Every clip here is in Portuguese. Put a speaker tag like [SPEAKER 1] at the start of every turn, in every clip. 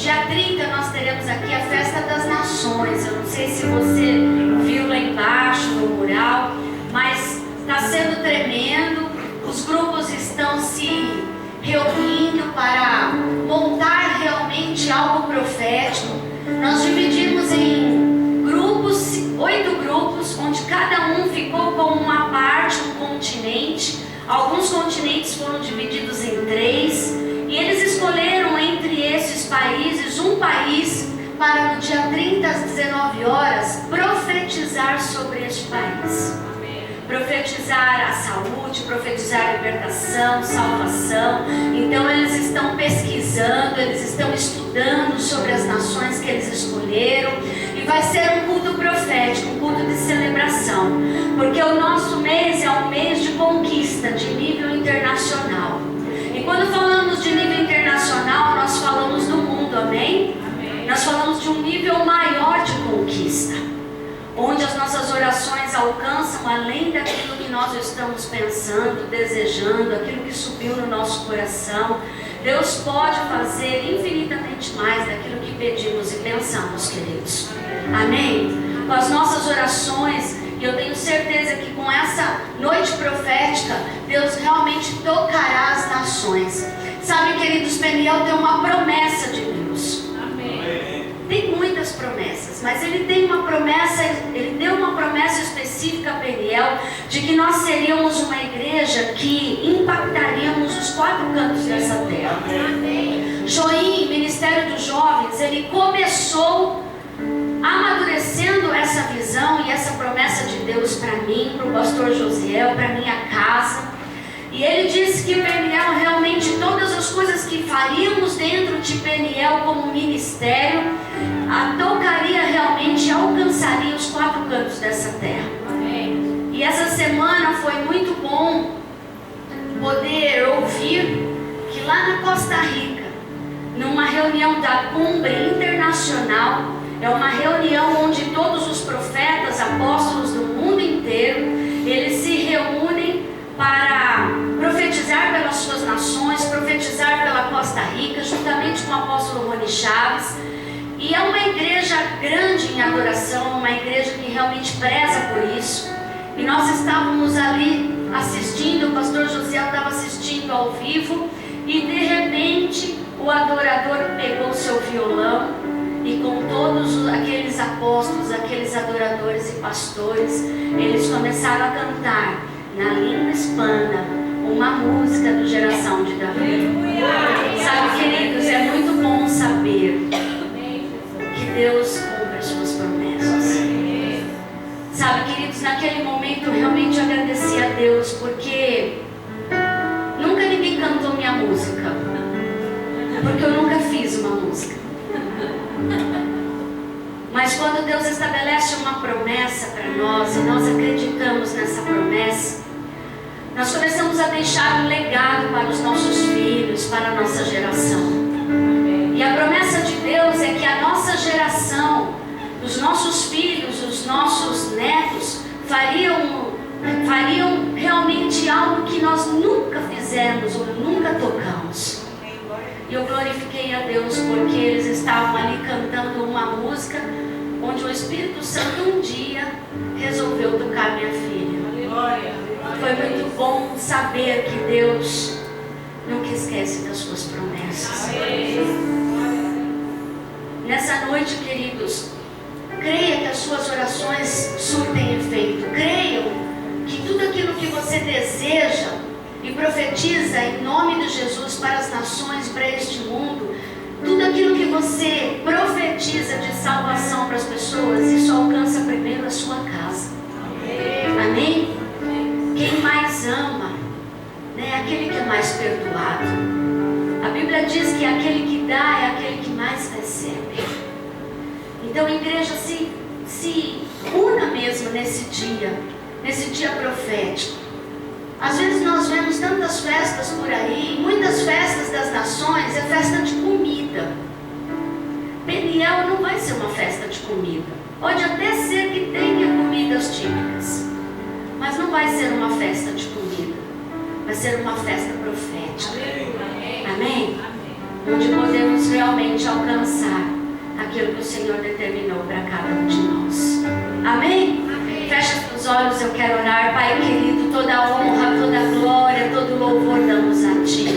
[SPEAKER 1] dia 30 nós teremos aqui a Festa das Nações. Eu não sei se você viu lá embaixo no mural, mas está sendo tremendo. Os grupos estão se reunindo para montar realmente algo profético. Nós dividimos em grupos, 8 grupos, onde cada um ficou com uma parte, um continente. Alguns continentes foram divididos em 3, e eles escolheram entre esses países um país para no dia 30 às 19 horas profetizar sobre este país. Profetizar a saúde, profetizar a libertação, salvação. Então eles estão pesquisando, eles estão estudando sobre as nações que eles escolheram, e vai ser um culto profético, um culto de celebração, porque o nosso mês é um mês de conquista de nível internacional. E quando falamos de nível internacional, nós falamos do mundo, amém? Nós falamos de um nível maior de conquista, onde as nossas orações alcançam além daquilo que nós estamos pensando, desejando, aquilo que subiu no nosso coração. Deus pode fazer infinitamente mais daquilo que pedimos e pensamos, queridos. Amém? Com as nossas orações, e eu tenho certeza que com essa noite profética, Deus realmente tocará as nações. Sabe, queridos, Peniel tem uma promessa de Deus. Tem muitas promessas, mas ele tem uma promessa, ele deu uma promessa específica a Peniel, de que nós seríamos uma igreja que impactaríamos os 4 cantos dessa terra. Joim, Ministério dos Jovens, ele começou amadurecendo essa visão e essa promessa de Deus para mim, para o pastor Josiel, para minha casa. E ele disse que Peniel, realmente todas as coisas que faríamos dentro de Peniel como ministério, tocaria realmente, alcançaria os 4 cantos dessa terra. E essa semana foi muito bom poder ouvir que lá na Costa Rica, numa reunião da Cumbre Internacional, é uma reunião onde todos os profetas, apóstolos do mundo inteiro, eles se reúnem para profetizar pelas suas nações, profetizar pela Costa Rica, juntamente com o apóstolo Rony Chaves. E é uma igreja grande em adoração, uma igreja que realmente preza por isso. E nós estávamos ali assistindo, o pastor José estava assistindo ao vivo, e de repente o adorador pegou o seu violão, e com todos aqueles apóstolos, aqueles adoradores e pastores, eles começaram a cantar na língua hispana uma música do Geração de Davi. Sabe, queridos, é muito bom saber que Deus cumpre as suas promessas. Sabe, queridos, naquele momento eu realmente agradeci a Deus, porque nunca ninguém cantou minha música, porque eu nunca fiz uma música. Mas quando Deus estabelece uma promessa para nós, e nós acreditamos nessa promessa, nós começamos a deixar um legado para os nossos filhos, para a nossa geração. E a promessa de Deus é que a nossa geração, os nossos filhos, os nossos netos, fariam realmente algo que nós nunca fizemos ou nunca tocamos. E eu glorifiquei a Deus porque eles estavam ali cantando uma música onde o Espírito Santo um dia resolveu tocar minha filha. Foi muito bom saber que Deus nunca esquece das suas promessas. Nessa noite, queridos, creia que as suas orações surtem efeito. Creiam que tudo aquilo que você deseja e profetiza em nome de Jesus para as nações, para este mundo, tudo aquilo que você profetiza de salvação para as pessoas, isso alcança primeiro a sua casa. Amém? Quem mais ama, né, é aquele que é mais perdoado. A Bíblia diz que aquele que dá é aquele que mais recebe. Então, a igreja, se una mesmo nesse dia profético. Às vezes nós vemos tantas festas por aí, muitas festas das nações, é festa de comida. Peniel não vai ser uma festa de comida. Pode até ser que tenha comidas típicas, mas não vai ser uma festa de comida. Vai ser uma festa profética. Amém? Onde podemos realmente alcançar naquilo que o Senhor determinou para cada um de nós. Amém? Amém. Fecha os olhos, eu quero orar. Pai querido, toda honra, toda glória, todo louvor damos a Ti.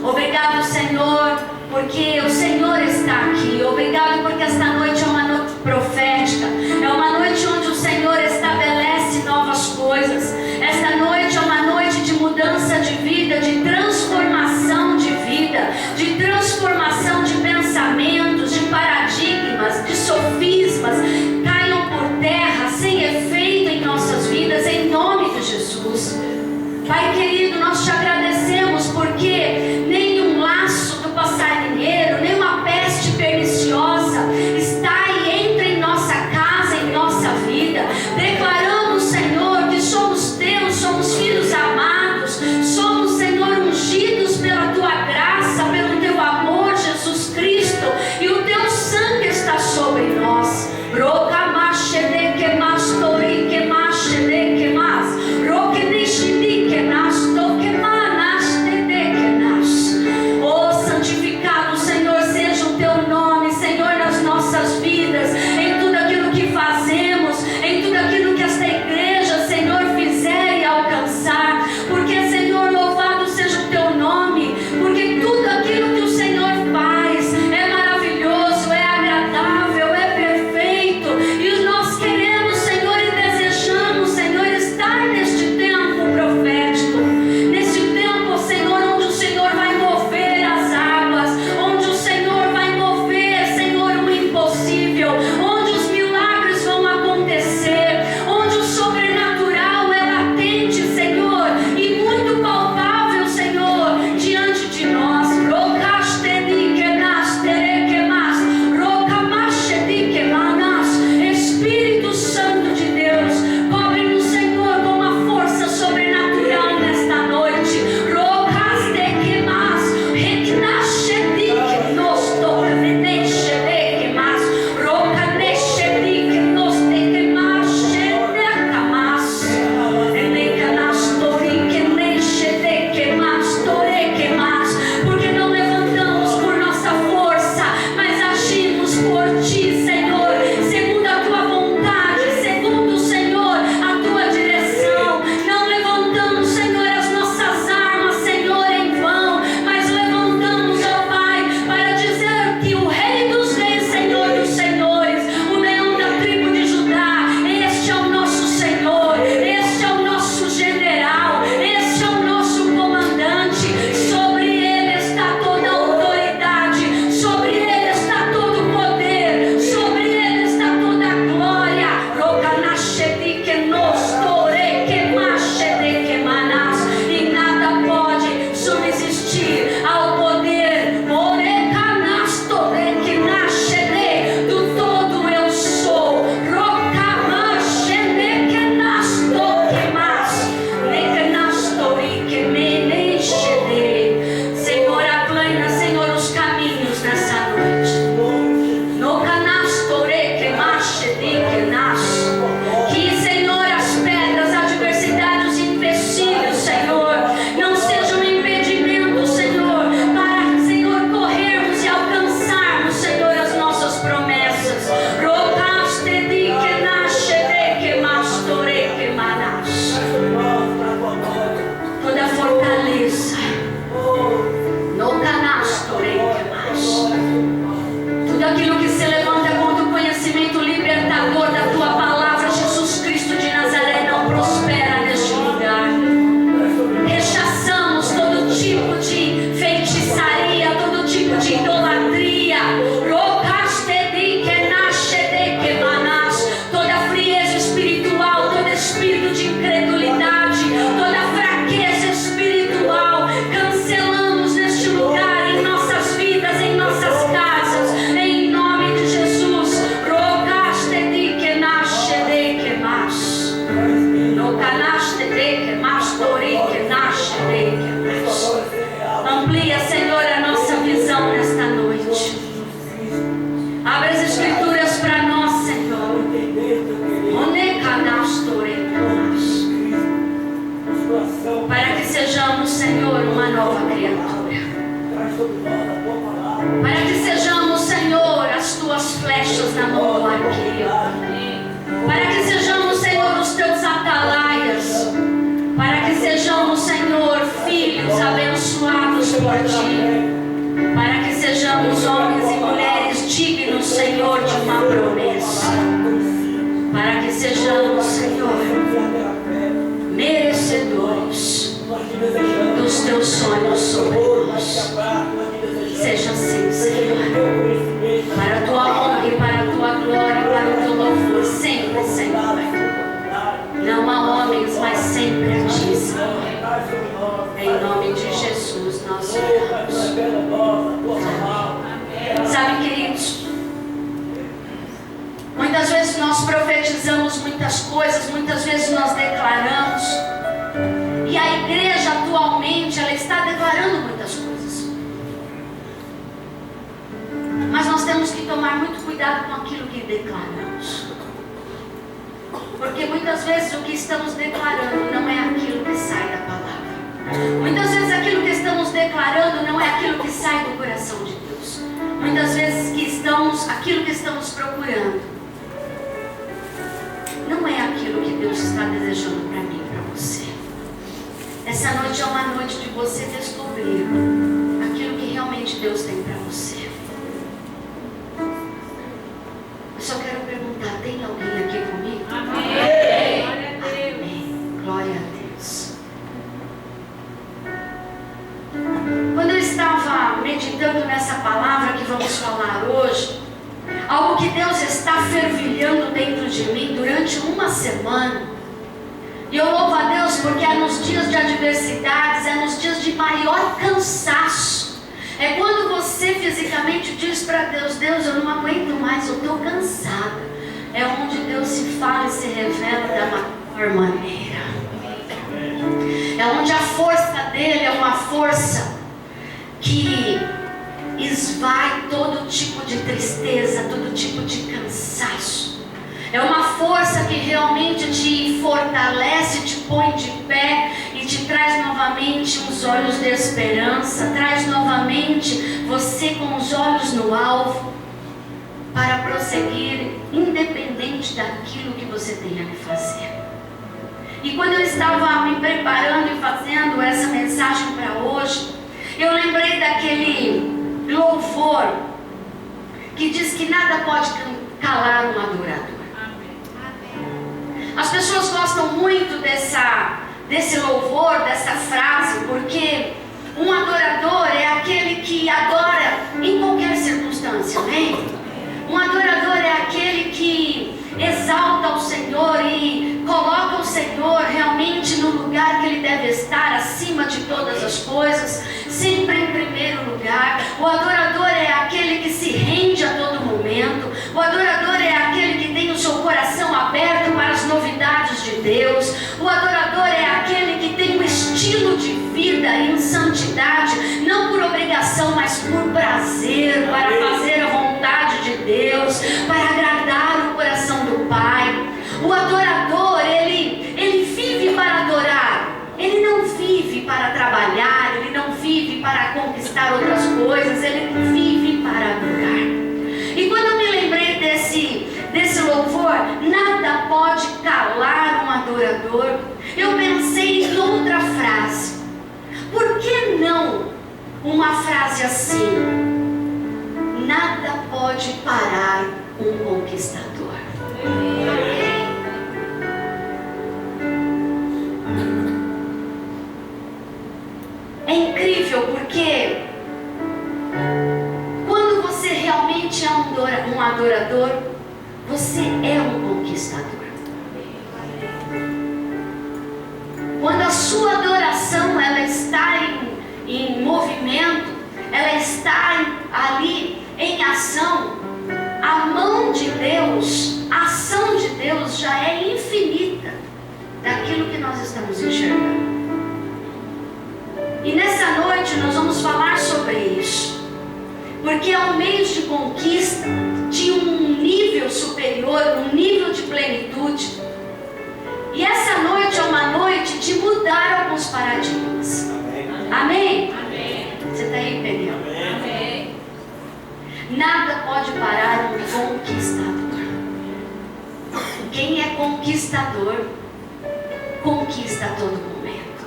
[SPEAKER 1] Obrigado, Senhor, porque o Senhor está aqui. Obrigado porque esta noite é uma noite profética. É uma noite onde o Senhor estabelece novas coisas. Esta noite é uma noite de mudança de vida, de transformação de vida, de transformação de pensamentos, de paradigmas, de sofismas. Caiam por terra sem efeito em nossas vidas, em nome de Jesus. Pai querido, nós te agradecemos porque nenhum laço do passarinheiro, nenhuma peste perniciosa está e entra em nossa casa, em nossa vida. Declaramos, Senhor, que somos teus, somos filhos amados, somos, Senhor, ungidos pela tua graça, pelo teu amor, Jesus Cristo, e o teu sangue está sobre nós. Oh, santificado, Senhor, seja o teu nome, Senhor, nas nossas vidas, em tudo aquilo que fazemos, em tudo aquilo que esta igreja, Senhor, fizer e alcançar. Porque, Senhor, louvado seja o teu nome, porque tudo aquilo que o Senhor faz é maravilhoso, é agradável, é perfeito. E nós queremos, Senhor, e desejamos, Senhor, estar neste tempo profético, neste tempo, Senhor, onde o Senhor vai mover as águas, onde o Senhor vai mover, Senhor, o impossível, onde os milagres vão acontecer, onde o sobrenatural é latente, Senhor, e muito palpável, Senhor, diante de nós. Espírito Santo de Deus, cobre-nos, Senhor, com uma força sobrenatural nesta noite. Porque não levantamos por nossa força, mas agimos por Ti, Senhor, segundo a Tua vontade, segundo, Senhor, a Tua direção. Não levantamos, Senhor, as nossas armas, Senhor, em vão, mas levantamos, ó Pai, para dizer que o Rei dos Reis, Senhor dos Senhores, o leão da tribo de Judá, este é o nosso Senhor, este é o nosso general, este é o nosso comandante. Sobre ele está toda a autoridade, sobre ele está todo o poder, sobre ele está toda a glória. E nada pode subsistir ao poder do todo eu sou. Senhor, aplana, Senhor, os caminhos nessa noite. Que, Senhor, as pedras, a adversidade, os empecilhos, Senhor, não sejam impedimento, Senhor, para, Senhor, corrermos e alcançarmos, Senhor, as nossas promessas. Toda fortaleza, tudo aquilo que se levanta contra o conhecimento libertador da Tua palavra, Jesus Cristo de Nazaré, não prospera neste lugar. Rechaçamos todo tipo de feitiçaria, todo tipo de idolatria, toda frieza espiritual, todo espírito de incredulidade, toda fraqueza espiritual. Cancelamos neste lugar, em nossas vidas, em nossas casas, em nome de Jesus. Amplia, Senhor, a nossa visão nesta noite. Abre as escrituras para nós, Senhor. Para que sejamos, Senhor, uma nova criatura. Para que sejamos, Senhor, as Tuas Deus, na mão do arqueiro. Para que sejamos, Senhor, os teus atalaias. Para que sejamos, Senhor, filhos abençoados por ti. Para que sejamos homens e mulheres dignos, Senhor, de uma promessa. Para que sejamos, Senhor, merecedores dos teus sonhos sobre nós. Seja assim, Senhor, para a tua honra e para a tua glória e para o teu louvor, sempre, Senhor. Não a homens, mas sempre a ti, Senhor. Em nome de Jesus nós oramos. Sabe, queridos, muitas vezes nós profetizamos muitas coisas, muitas vezes nós declaramos, e a igreja atualmente ela está declarando muitas coisas, mas nós temos que tomar muito cuidado com aquilo que declaramos, porque muitas vezes o que estamos declarando não é aquilo que sai da palavra. Muitas vezes aquilo que estamos declarando não é aquilo que sai do coração de Deus. Muitas vezes aquilo que estamos procurando não é aquilo que Deus está desejando para mim e para você. Essa noite é uma noite de você descobrir aquilo que realmente Deus tem para você. Eu só quero perguntar, tem alguém aqui comigo?
[SPEAKER 2] Amém.
[SPEAKER 1] Amém. Glória a Deus. Quando eu estava meditando nessa palavra que vamos falar hoje, algo que Deus está fervilhando dentro de mim durante uma semana, e eu louvo a Deus porque é nos dias de adversidades, é nos dias de maior cansaço, é quando você fisicamente diz para Deus: Deus, eu não aguento mais, eu estou cansada. É onde Deus se fala e se revela da maior maneira. É onde a força dele é uma força que esvai todo tipo de tristeza, todo tipo de cansaço. É uma força que realmente te fortalece, te põe de pé e te traz novamente os olhos de esperança, traz novamente você com os olhos no alvo para prosseguir, independente daquilo que você tenha que fazer. E quando eu estava me preparando e fazendo essa mensagem para hoje, eu lembrei daquele louvor que diz que nada pode calar um adorador. As pessoas gostam muito desse louvor, dessa frase, porque um adorador é aquele que adora em qualquer circunstância, amém? Um adorador é aquele que exalta o Senhor e coloca o Senhor realmente no lugar que Ele deve estar, acima de todas as coisas, sempre em primeiro lugar. O adorador é aquele que se rende a todo momento. O adorador é aquele que tem o seu coração aberto para as novidades de Deus. O adorador é aquele que tem um estilo de vida em santidade, não por obrigação, mas por prazer, para fazer a vontade de Deus, para agradar o coração do Pai. O adorador, ele vive para adorar. Ele não vive para trabalhar, ele não vive para conquistar outras coisas, ele vive para adorar. E quando eu me lembrei desse louvor, nada pode calar um adorador, eu pensei em outra frase. Por que não uma frase assim? Nada pode parar um conquistador. É incrível porque quando você realmente é um adorador, você é um conquistador. Quando a sua adoração ela está em movimento, ela está ali em ação, a mão de Deus, a ação de Deus já é infinita daquilo que nós estamos enxergando. E nessa noite nós vamos falar sobre isso, porque é um meio de conquista de um nível superior, um nível de plenitude. E essa noite é uma noite de mudar alguns paradigmas. Amém? Amém? Você está aí, Pedro?
[SPEAKER 2] Amém.
[SPEAKER 1] Nada pode parar um conquistador. Quem é conquistador, conquista a todo momento.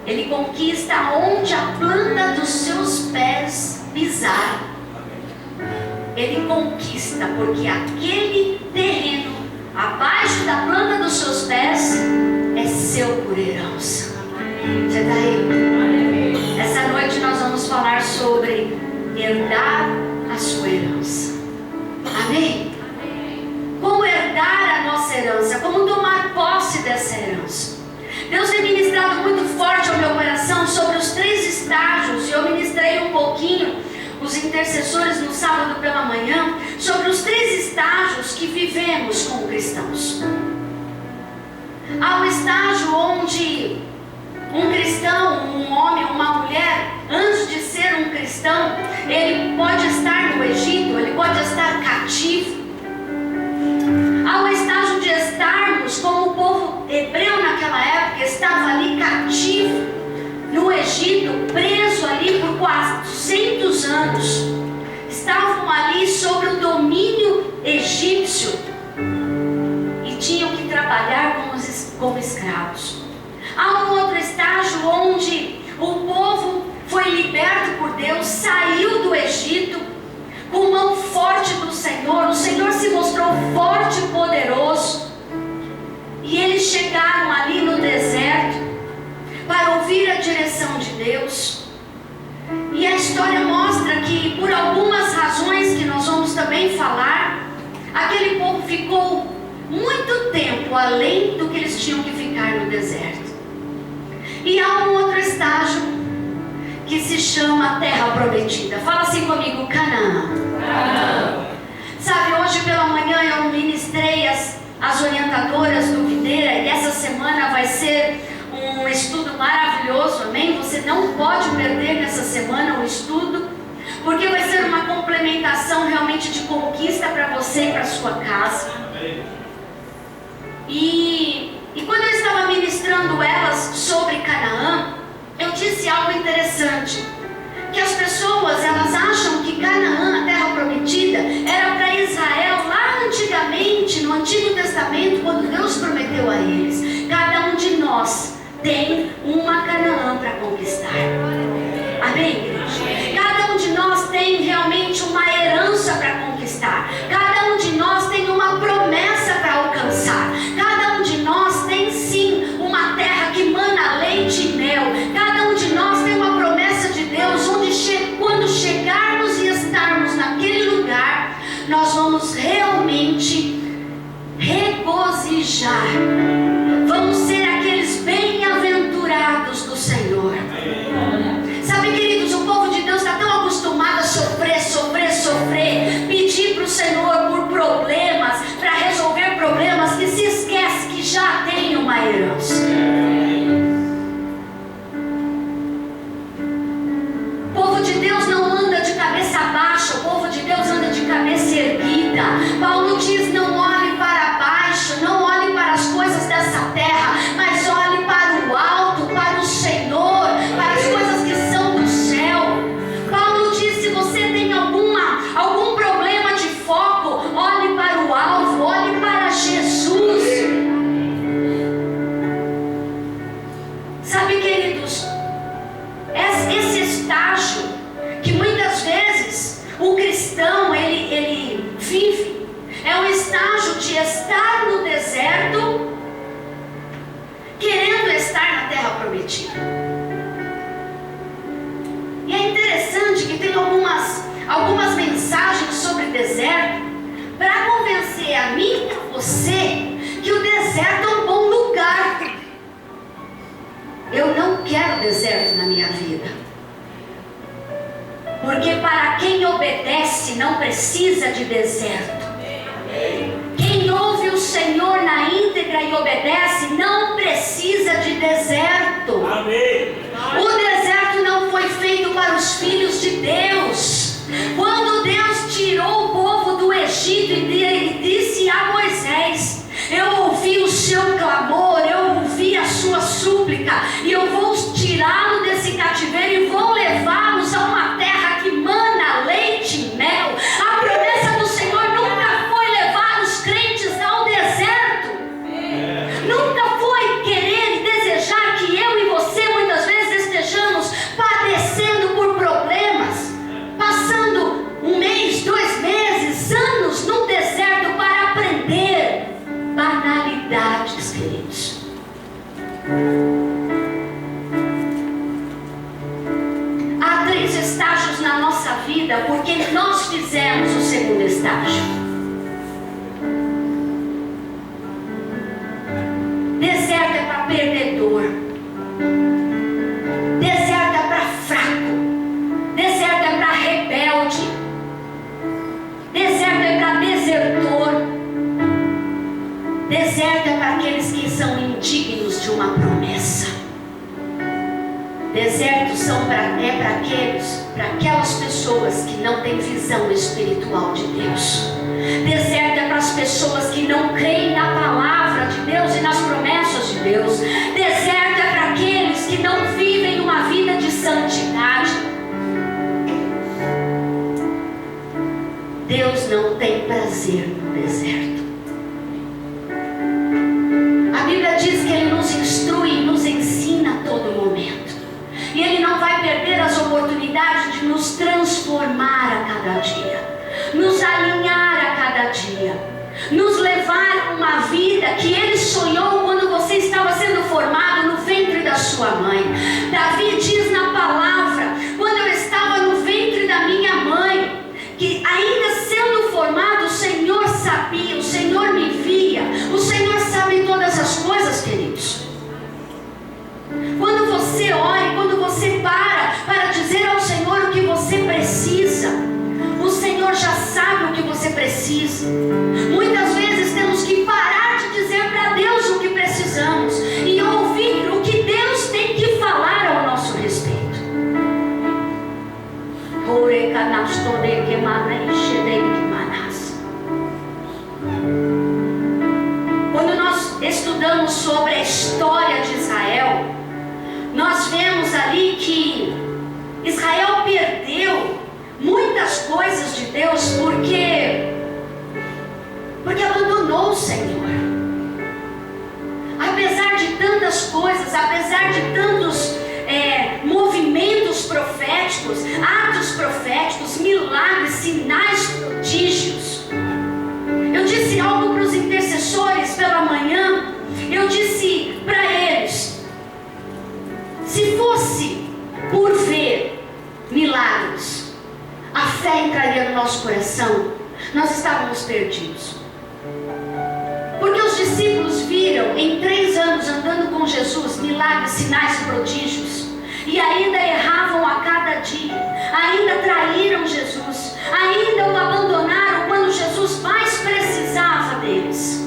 [SPEAKER 1] Ele conquista onde a planta dos seus pés pisar. Ele conquista porque aquele terreno abaixo da planta dos seus pés é seu por herança. Você está aí? Essa noite nós vamos falar sobre herdar a sua herança. Amém? Como herdar a nossa herança, como tomar posse dessa herança. Deus tem ministrado muito forte ao meu coração sobre os 3 estágios, e eu ministrei um pouquinho os intercessores no sábado pela manhã, sobre os 3 estágios que vivemos como cristãos. Há um estágio onde um cristão, um homem, uma mulher, antes de ser um cristão, ele pode estar no Egito, ele pode estar cativo. Há um estágio de estarmos como o povo hebreu naquela época, estava ali cativo no Egito, preso ali por 400 anos. Estavam ali sobre o domínio egípcio e tinham que trabalhar como escravos. Há um outro estágio onde o povo foi liberto por Deus, saiu do Egito com mão forte do Senhor. O Senhor se mostrou forte e poderoso, e eles chegaram ali no deserto para ouvir a direção de Deus. E a história mostra que, por algumas razões que nós vamos também falar, aquele povo ficou muito tempo além do que eles tinham que ficar no deserto. E há um outro estágio que se chama Terra Prometida. Fala assim comigo: Canaã. Sabe, hoje pela manhã eu ministrei as orientadoras do Videira, e essa semana vai ser um estudo maravilhoso, amém? Você não pode perder nessa semana o estudo, porque vai ser uma complementação realmente de conquista para você e para sua casa. E quando eu estava ministrando elas sobre Canaã, eu disse algo interessante, que as pessoas, elas acham que Canaã, a terra prometida, era para Israel lá antigamente, no Antigo Testamento, quando Deus prometeu a eles. Cada um de nós tem uma Canaã para conquistar. Amém, igreja? Cada um de nós tem realmente uma herança para conquistar. Cada um de nós tem uma promessa para alcançar. Cada um de nós tem sim uma terra que mana leite e mel. Cada um de nós tem uma promessa de Deus, onde quando chegarmos e estarmos naquele lugar, nós vamos realmente regozijar. Vamos ser aqueles bem-aventurados do Senhor. Sabe, queridos, o povo de Deus está tão acostumado a sofrer, pedir para o Senhor por problemas, para resolver problemas, que se esquece que já tem uma herança. O povo de Deus não anda de cabeça baixa, o povo de Deus anda de cabeça erguida. Paulo diz: não olhe para baixo, não olhe para as coisas dessa terra, mas olhe para o alto, para o Senhor, para as coisas que são do céu. Paulo diz: se você tem algum problema de foco, olhe para o alvo, olhe para Jesus. Sabe, queridos, esse estágio que muitas vezes o cristão ele vive, é um estágio de estar no deserto, querendo estar na terra prometida. E é interessante que tem algumas mensagens sobre deserto, para convencer a mim e a você que o deserto é um bom lugar. Eu não quero deserto na minha vida, porque para quem obedece não precisa de deserto. Quem ouve o Senhor na íntegra e obedece não precisa de deserto.
[SPEAKER 2] Amém.
[SPEAKER 1] O deserto não foi feito para os filhos de Deus. Quando Deus tirou o povo do Egito, e disse a Moisés: eu ouvi o seu clamor, eu ouvi a sua súplica, e eu vou tirá-lo desse cativeiro e vou levá-los a uma terra que mana leite Há 3 estágios na nossa vida porque nós fizemos o segundo estágio. Deserto é para perdedor. Deserto é para fraco. Deserto é para rebelde. Deserto é para desertor. Deserto é para aqueles que são indignos de uma promessa. Desertos são para aquelas pessoas que não têm visão espiritual de Deus. Deserto é para as pessoas que não creem na palavra de Deus e nas promessas de Deus. Deserto é para aqueles que não vivem uma vida de santidade. Deus não tem prazer no deserto. A Bíblia diz que Ele nos instrui e nos ensina a todo momento. E Ele não vai perder as oportunidades de nos transformar a cada dia, nos alinhar a cada dia, nos levar a uma vida que Ele sonhou quando você estava sendo formado no ventre da sua mãe. Davi diz na palavra: quando eu estava no ventre da minha mãe, que ainda sendo formado, o Senhor sabia, o Senhor me via, o Senhor sabe todas as coisas, queridos. Quando você ora, quando você para dizer ao Senhor o que você precisa, o Senhor já sabe o que você precisa. Muitas vezes temos que parar de dizer para Deus o que precisamos e ouvir o que Deus tem que falar ao nosso respeito. Quando nós estudamos sobre a história de Israel, nós vemos ali que Israel perdeu muitas coisas de Deus porque abandonou o Senhor. Apesar de tantas coisas, apesar de tantos movimentos proféticos, atos proféticos, milagres, sinais, prodígios. Eu disse algo para os intercessores pela manhã. Eu disse para eles: se fosse por ver milagres, a fé entraria no nosso coração, nós estávamos perdidos. Porque os discípulos viram em 3 anos andando com Jesus milagres, sinais e prodígios, e ainda erravam a cada dia, ainda traíram Jesus, ainda o abandonaram quando Jesus mais precisava deles.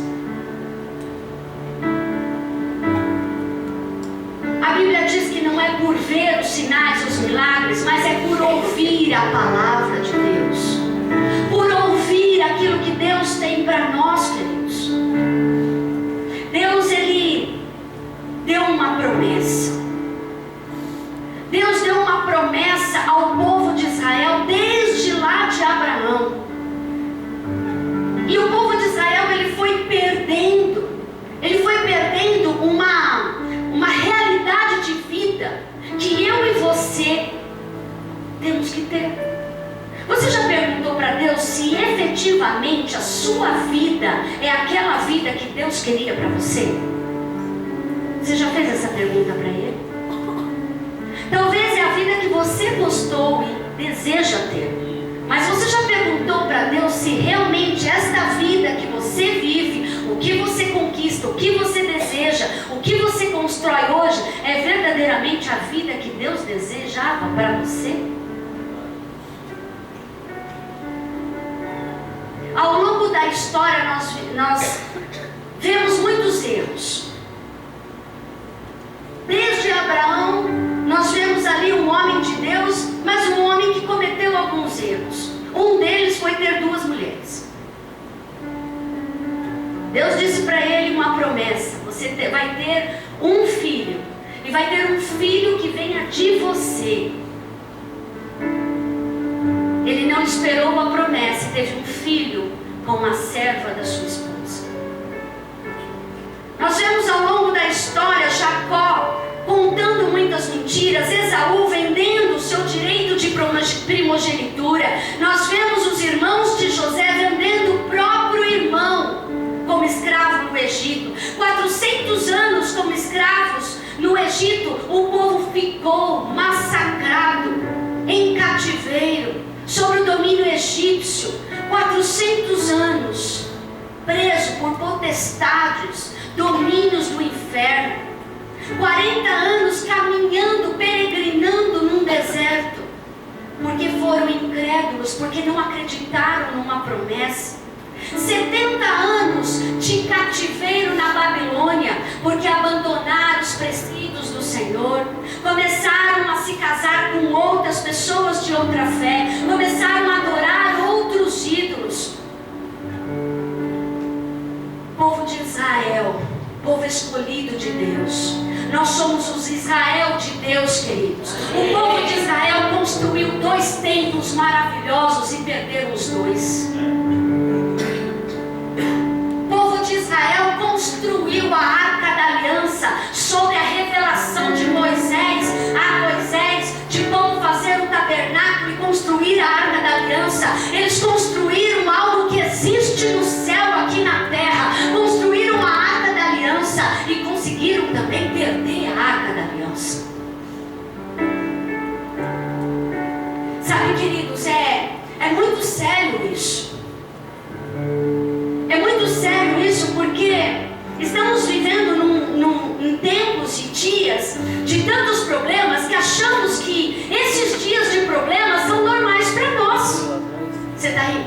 [SPEAKER 1] A Bíblia diz que não é por ver os sinais, os milagres, mas é por ouvir a palavra de Deus, por ouvir aquilo que Deus tem para nós, queridos. Deus, Ele deu uma promessa. Deus deu uma promessa ao povo de Israel desde lá de Abraão. E o povo de Israel, ele foi perdendo uma realidade de vida que eu e você temos que ter. Você já perguntou para Deus se efetivamente a sua vida é aquela vida que Deus queria para você? Você já fez essa pergunta para Ele? Talvez é a vida que você gostou e deseja ter. Mas você já perguntou para Deus se realmente esta vida que você vive, o que você conquista, o que você deseja, o que você constrói hoje, é verdadeiramente a vida que Deus desejava para você? Ao longo da história nós vemos muitos erros. Desde Abraão, nós vemos ali um homem de Deus, mas um homem que cometeu alguns erros. Um deles foi ter 2 mulheres. Deus disse para ele uma promessa: você vai ter um filho, e vai ter um filho que venha de você. Ele não esperou a promessa e teve um filho com a serva da sua esposa. Nós vemos ao longo da história Jacó contando muitas mentiras, Esaú vendendo o seu direito de primogenitura. Nós vemos os irmãos de José vendendo o próprio irmão como escravo no Egito, 400 anos como escravos Egito, o povo ficou massacrado, em cativeiro, sob o domínio egípcio, 400 anos, preso por potestades, domínios do inferno, 40 anos caminhando, peregrinando num deserto, porque foram incrédulos, porque não acreditaram numa promessa. 70 anos de cativeiro na Babilônia, porque abandonaram os preceitos do Senhor, começaram a se casar com outras pessoas de outra fé, começaram a adorar outros ídolos. Povo de Israel, povo escolhido de Deus, nós somos os Israel de Deus, queridos. O povo de Israel construiu 2 templos maravilhosos e perderam os 2. Israel construiu a Arca da Aliança sob a revelação de Moisés a Moisés de como fazer um tabernáculo e construir a Arca da Aliança. Eles construíram algo que existe no céu aqui na terra, construíram a Arca da Aliança e conseguiram também perder a Arca da Aliança. Sabe, queridos, é muito sério isso. É muito sério isso, porque estamos vivendo em tempos e dias de tantos problemas que achamos que esses dias de problemas são normais para nós. Você está aí?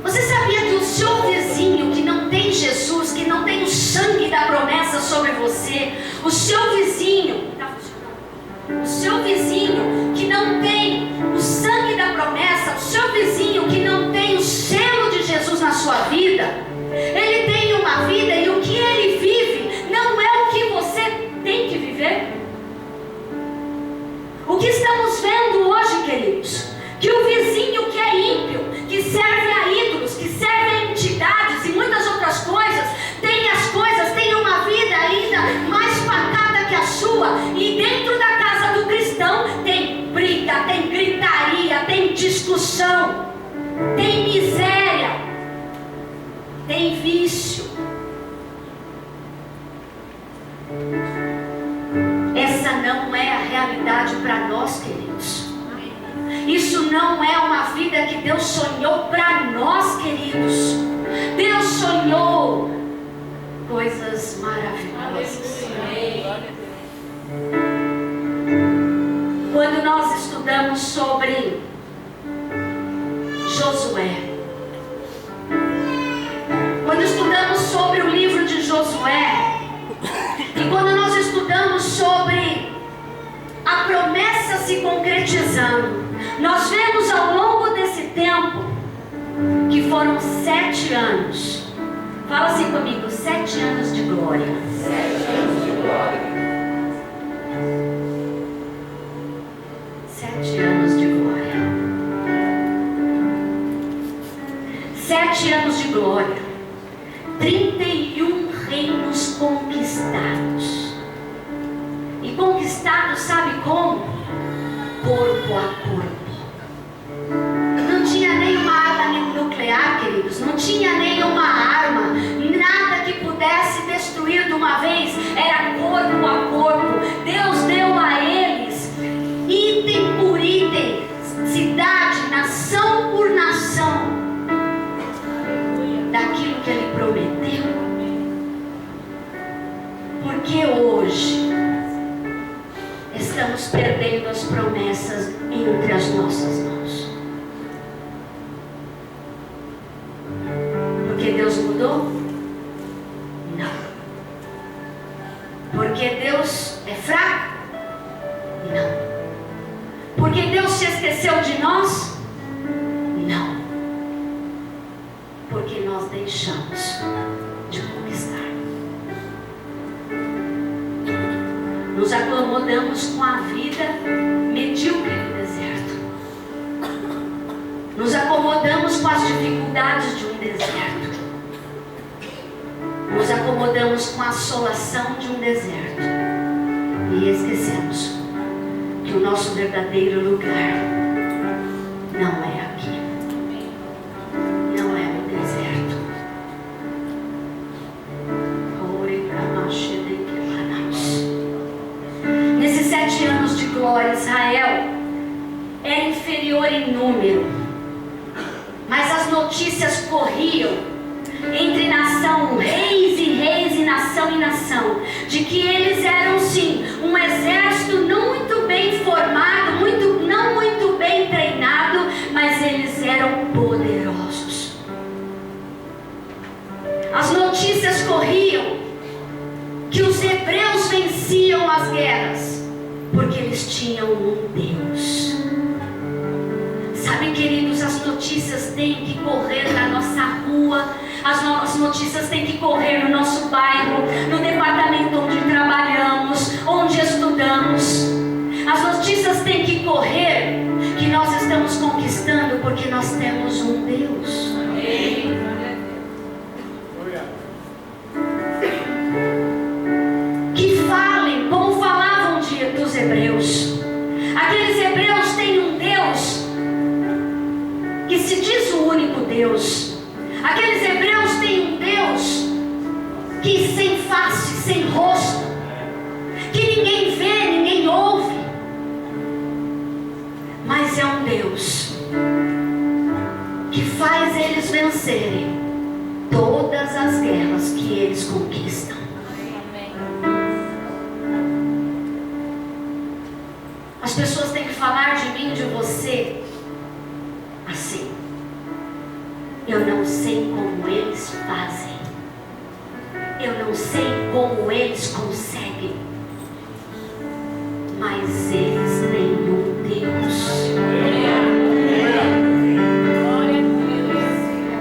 [SPEAKER 1] Você sabia que o seu vizinho que não tem Jesus, que não tem o sangue da promessa sobre você, o seu vizinho, o seu vizinho que não tem o sangue da promessa, o seu vizinho que não tem o selo de Jesus na sua vida, ele tem uma vida e o que ele vive não é o que você tem que viver. O que estamos vendo hoje, queridos, que o vizinho que é ímpio, que serve a ídolos, que serve a entidades e muitas outras coisas, tem uma vida ainda mais pacata que a sua, e dentro da casa do cristão tem briga, tem gritaria, tem discussão, tem miséria, tem vício. Essa não é a realidade para nós, queridos. Isso não é uma vida que Deus sonhou para nós, queridos. Deus sonhou coisas maravilhosas. Quando nós estudamos sobre Josué, quando estudamos sobre o livro de Josué, e quando nós estudamos sobre a promessa se concretizando, nós vemos ao longo desse tempo que foram 7 anos. Fala assim comigo: 7 anos de glória. 7 anos de glória. 7 anos de glória. 7 anos de glória. 31 reinos conquistados. E conquistados, sabe como? Corpo a corpo. Não tinha nenhuma arma nuclear, queridos. Não tinha nenhuma arma. Nada que pudesse destruir de uma vez. Era corpo a corpo. Deus deu a eles, item por item, cidade, nação por nação, daquilo que Ele prometeu. Porque hoje estamos perdendo as promessas entre as nossas mãos. Porque Deus mudou? Não. Porque Deus é fraco? Não. Porque Deus se esqueceu de nós? Não. Porque nós deixamos de conquistar. Nos acomodamos com a vida medíocre do deserto. Nos acomodamos com as dificuldades de um deserto. Nos acomodamos com a assolação de um deserto. E esquecemos que o nosso verdadeiro lugar não é aqui. Não é o deserto. inferior em número, mas as notícias corriam entre nação, reis e nação, de que eles eram sim um exército não muito bem formado, não muito bem treinado, mas eles eram poderosos. As notícias corriam que os hebreus venciam as guerras, porque eles tinham um Deus. Sabe, queridos, as notícias têm que correr na nossa rua, as notícias têm que correr no nosso bairro, no departamento onde trabalhamos, onde estudamos. As notícias têm que correr que nós estamos conquistando porque nós temos um Deus. Amém. Que falem como falavam dos hebreus. Aqueles hebreus têm um Deus que se diz o único Deus. Aqueles hebreus têm um Deus que sem face, sem rosto, que ninguém vê, ninguém ouve, mas é um Deus que faz eles vencerem todas as guerras que eles conquistam. As pessoas têm que falar de mim, de você, assim: eu não sei como eles fazem, eu não sei como eles conseguem, mas eles têm um Deus.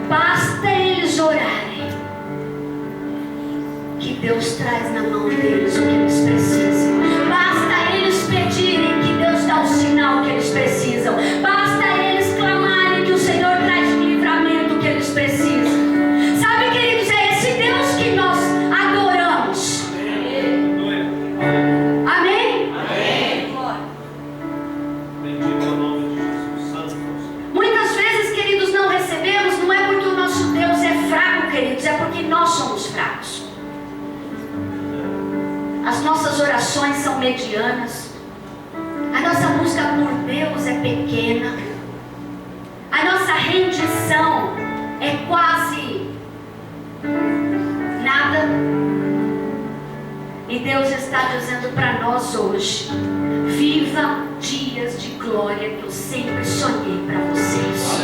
[SPEAKER 1] Basta eles orarem, que Deus traz na mão deles o que eles precisam. Basta eles pedirem, que Deus dá o sinal que eles precisam. Basta eles clamarem, que o Senhor traz o livramento que eles precisam. Sabe, queridos, é esse Deus que nós adoramos. Amém? Amém. Muitas vezes, queridos, não recebemos, não é porque o nosso Deus é fraco, queridos, é porque nós somos fracos. As nossas orações são medianas, a nossa busca por Deus é pequena, a nossa rendição é quase nada. E Deus está dizendo para nós hoje: viva dias de glória que eu sempre sonhei para vocês.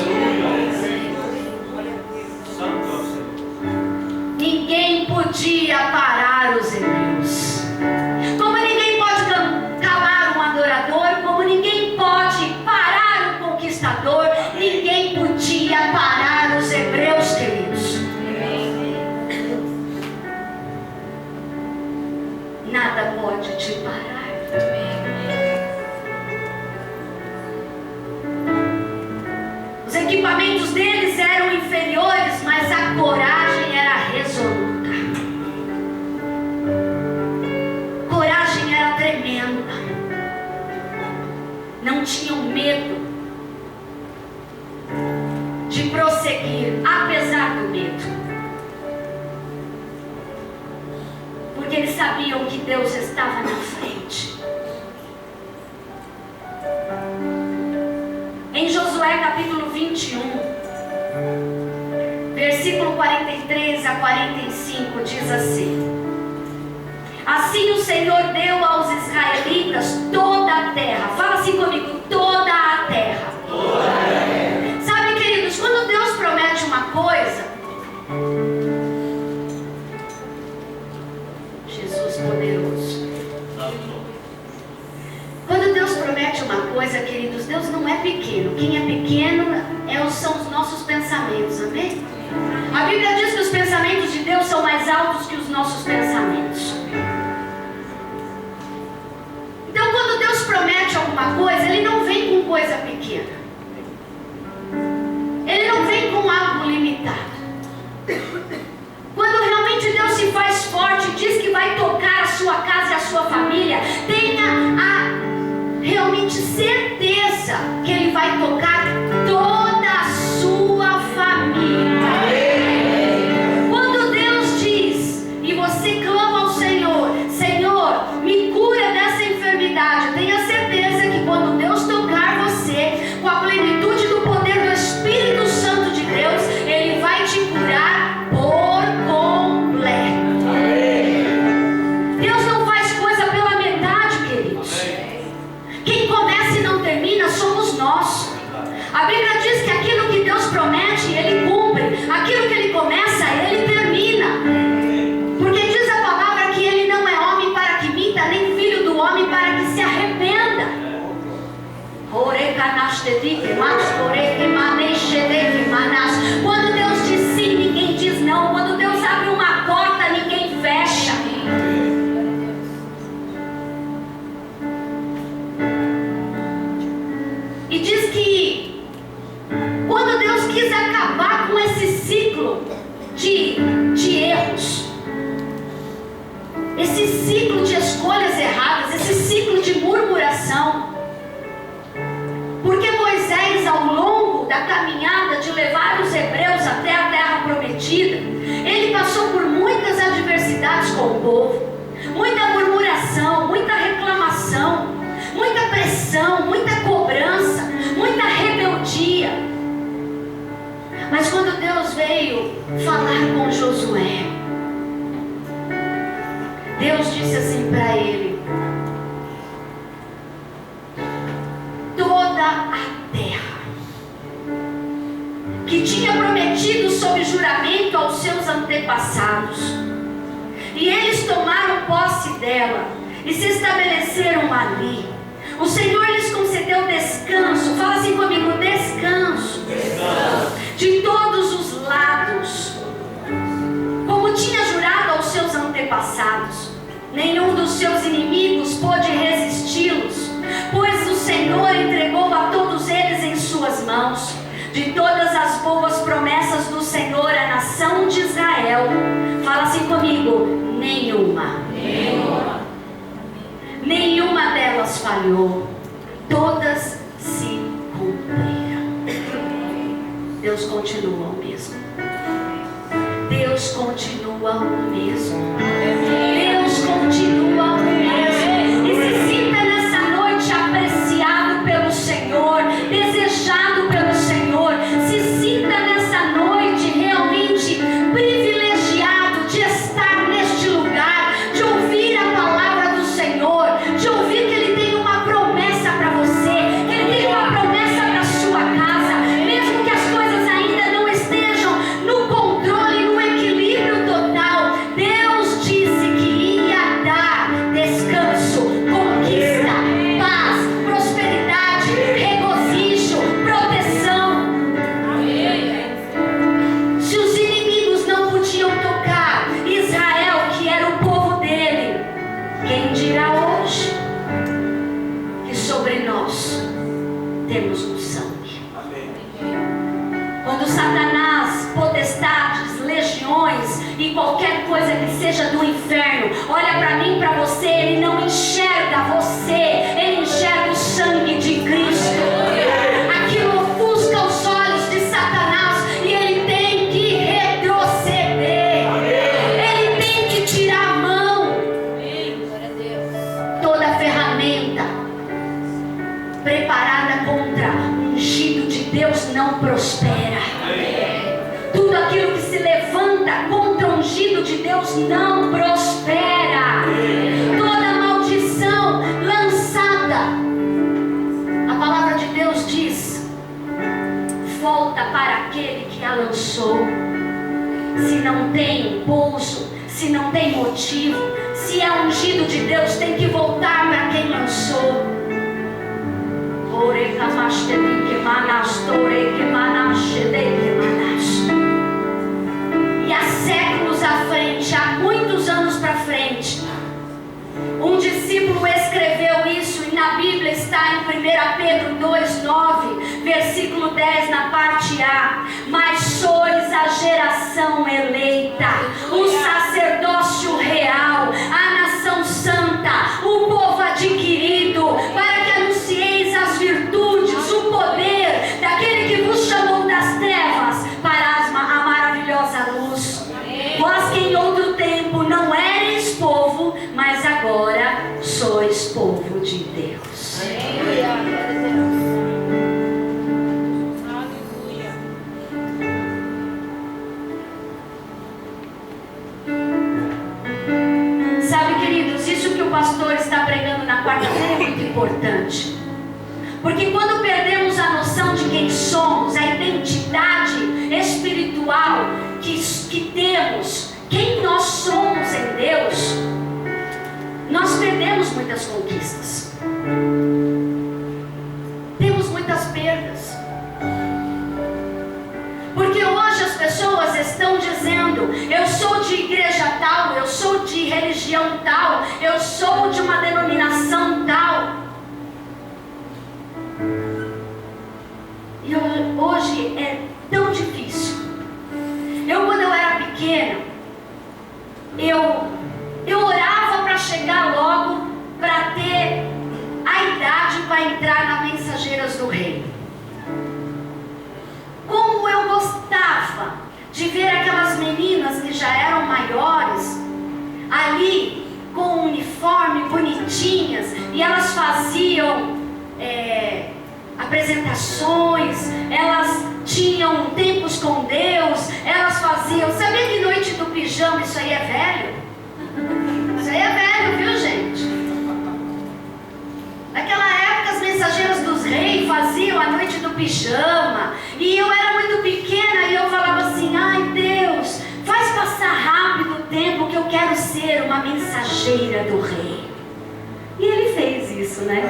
[SPEAKER 1] Ninguém podia parar os hebreus. Como ninguém pode calar um adorador, como ninguém pode parar um conquistador, ninguém podia parar os hebreus, queridos. Nada pode te parar. Os equipamentos deles eram inferiores, mas a coragem era resoluta. Coragem era tremenda. Não tinham medo de prosseguir, apesar do medo, porque eles sabiam que Deus estava na frente. Em Josué capítulo 21, versículo 43 a 45, diz assim: assim o Senhor deu aos israelitas toda a terra. Fala assim comigo: toda a terra. Toda a terra. Sabe, queridos, quando Deus promete uma coisa, Jesus poderoso, quando Deus promete uma coisa, queridos, Deus não é pequeno. Quem é pequeno são os nossos pensamentos, amém? A Bíblia diz que os pensamentos de Deus são mais altos que os nossos pensamentos. Então, quando Deus promete alguma coisa, Ele não vem com coisa pequena, Ele não vem com algo limitado. Quando realmente Deus se faz forte, diz que vai tocar a sua casa e a sua família, tenha realmente certeza que Ele vai tocar toda a sua família. Quando Deus diz e você clama ao Senhor: Senhor, me cura dessa enfermidade, tenha certeza que quando Deus tocar você com a plenitude do poder do Espírito Santo de Deus, Ele vai te curar por completo. Deus não faz coisa pela metade, queridos. Quem começa e não termina somos nós. A Bíblia diz que aquilo que Deus promete, Ele cumpre. Aquilo que Ele começa, Ele termina. Porque diz a palavra que Ele não é homem para que minta, nem filho do homem para que se arrependa. Quando Deus diz sim, ninguém diz não. Quando Deus abre uma porta, ninguém fecha. E diz que quando Deus quis acabar com esse ciclo de erros, esse ciclo de escolhas erradas, esse ciclo de murmuração, porque Moisés, ao longo da caminhada de levar os hebreus até a terra prometida, ele passou por muitas adversidades com o povo, muita murmuração, muita reclamação, muita pressão, muita cobrança, muita rebeldia. Mas quando Deus veio falar com Josué, Deus disse assim para ele: toda a terra que tinha prometido sob juramento aos seus antepassados, e eles tomaram posse dela e se estabeleceram ali, o Senhor lhes concedeu descanso. Fala assim comigo: descanso. Descanso. De todos os lados, como tinha jurado aos seus antepassados. Nenhum dos seus inimigos pôde resisti-los, pois o Senhor entregou a todos eles em suas mãos. De todas as boas promessas do Senhor à nação de Israel, fala assim comigo: nenhuma. Nenhuma delas falhou, todas se cumpriram. Deus continua o mesmo. Deus continua o mesmo. Deus continua o mesmo. E se sinta nessa noite apreciado pelo Senhor, desejado pelo Senhor. Se sinta nessa noite realmente privilegiado de estar neste lugar, de ouvir a palavra do Senhor, de ouvir que Ele tem uma promessa para você, que Ele tem uma promessa para a sua casa, mesmo que as coisas ainda não estejam no controle, no equilíbrio total. Deus disse que ia dar descanso, conquista, paz, prosperidade, regozijo, proteção. Se os inimigos não podiam tocar Israel, que era o povo dele, quem dirá hoje que sobre nós temos um sangue? Quando Satanás, potestades, legiões e qualquer coisa que seja do inferno olha para mim, para você, ele não enxerga você, ele enxerga o sangue de Cristo. Aquilo ofusca os olhos de Satanás e ele tem que retroceder. Ele tem que tirar a mão. Toda ferramenta preparada contra o ungido de Deus não prospera. Tudo aquilo que se levanta contra o ungido de Deus não prospera. Toda maldição lançada, a palavra de Deus diz, volta para aquele que a lançou. Se não tem pouso, se não tem motivo, se é ungido de Deus, tem que voltar para quem lançou. E há séculos à frente, há muitos anos para frente, um discípulo escreveu isso, e na Bíblia está em 1 Pedro 2,9, versículo 10, na parte A: mas sois a geração eleita, o sacerdócio real, a nação santa, o povo adquirido, para que anuncieis as virtudes, o poder daquele que vos chamou das trevas para a maravilhosa luz. Vós que em outro tempo não eres povo, mas agora sois povo de Deus. na quarta-feira é muito importante. Porque quando perdemos a noção de quem somos, a identidade espiritual que temos, quem nós somos em Deus, nós perdemos muitas conquistas. Temos muitas perdas. Porque hoje as pessoas estão dizendo: eu sou de igreja tal, eu sou de religião tal, eu sou de uma denominação tal. E hoje é tão difícil. Quando eu era pequena, eu orava para chegar logo, para ter a idade para entrar na Mensageiras do Reino. Como eu gostava de ver aquelas meninas que já eram maiores, ali com o uniforme, bonitinhas, e elas faziam apresentações, elas tinham tempos com Deus, elas faziam... Sabia que noite do pijama, isso aí é velho? Isso aí é velho, viu, gente? Naquela época as Mensageiras dos Reis faziam a noite do pijama, e eu era muito pequena e eu falava assim: ai Deus, faz passar rápido o tempo que eu quero ser uma mensageira do Rei. E Ele fez isso, né?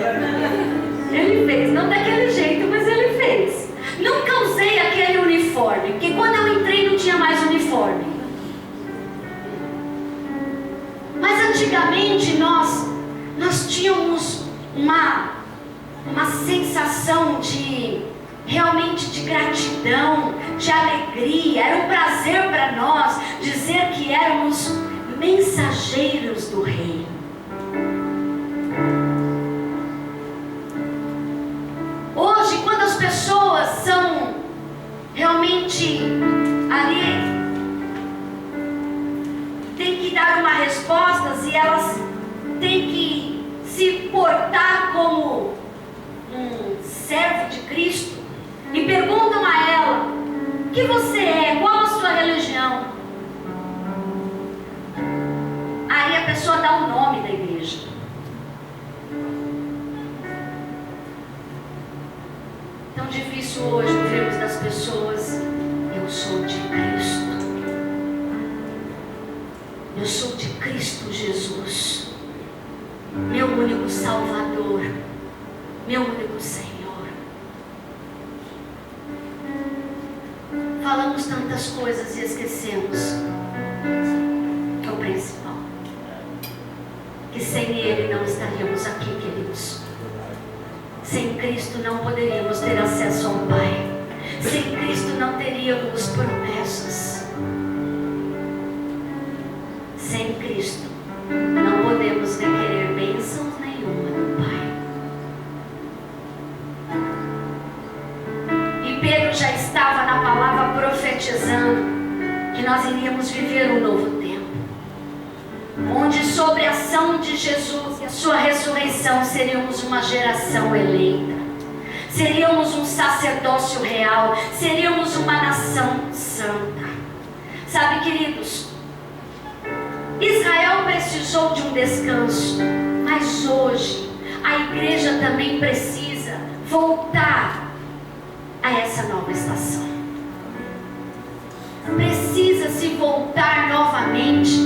[SPEAKER 1] Ele fez, não daquele jeito, mas Ele fez. Nunca usei aquele uniforme, porque quando eu entrei não tinha mais uniforme. Mas antigamente nós tínhamos uma sensação de realmente de gratidão, de alegria. Era um prazer para nós dizer que éramos mensageiros do Rei. Hoje, quando as pessoas são realmente ali, tem que dar uma resposta e elas têm que se portar como um servo de Cristo, e perguntam a ela: o que você é? Qual a sua religião? Aí a pessoa dá o nome da igreja. Tão difícil hoje ouvirmos das pessoas: eu sou de Cristo. Eu sou de Cristo Jesus, meu único Salvador, meu único Senhor. Falamos tantas coisas e esquecemos que é o principal, que sem Ele não estaríamos aqui, queridos. Sem Cristo não poderíamos ter acesso ao Pai. Sem Cristo não teríamos promessas. Sem Cristo não podemos requerer bênçãos nenhuma do Pai. E Pedro já estava na palavra profetizando que nós iríamos viver um novo tempo, onde sobre a ação de Jesus e a sua ressurreição seríamos uma geração eleita, seríamos um sacerdócio real, seríamos uma nação santa. Sabe, queridos, Israel precisou de um descanso, mas hoje a igreja também precisa voltar a essa nova estação. Precisa se voltar novamente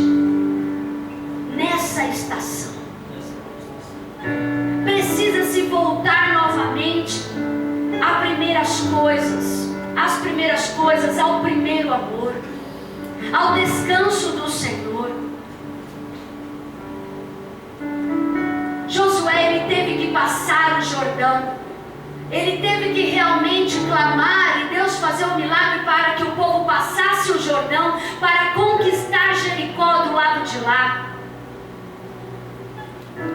[SPEAKER 1] nessa estação. Precisa se voltar novamente às primeiras coisas, ao primeiro amor, ao descanso do Senhor. Josué, ele teve que passar o Jordão, ele teve que realmente clamar e Deus fazer um milagre para que o povo passasse o Jordão, para conquistar Jericó do lado de lá.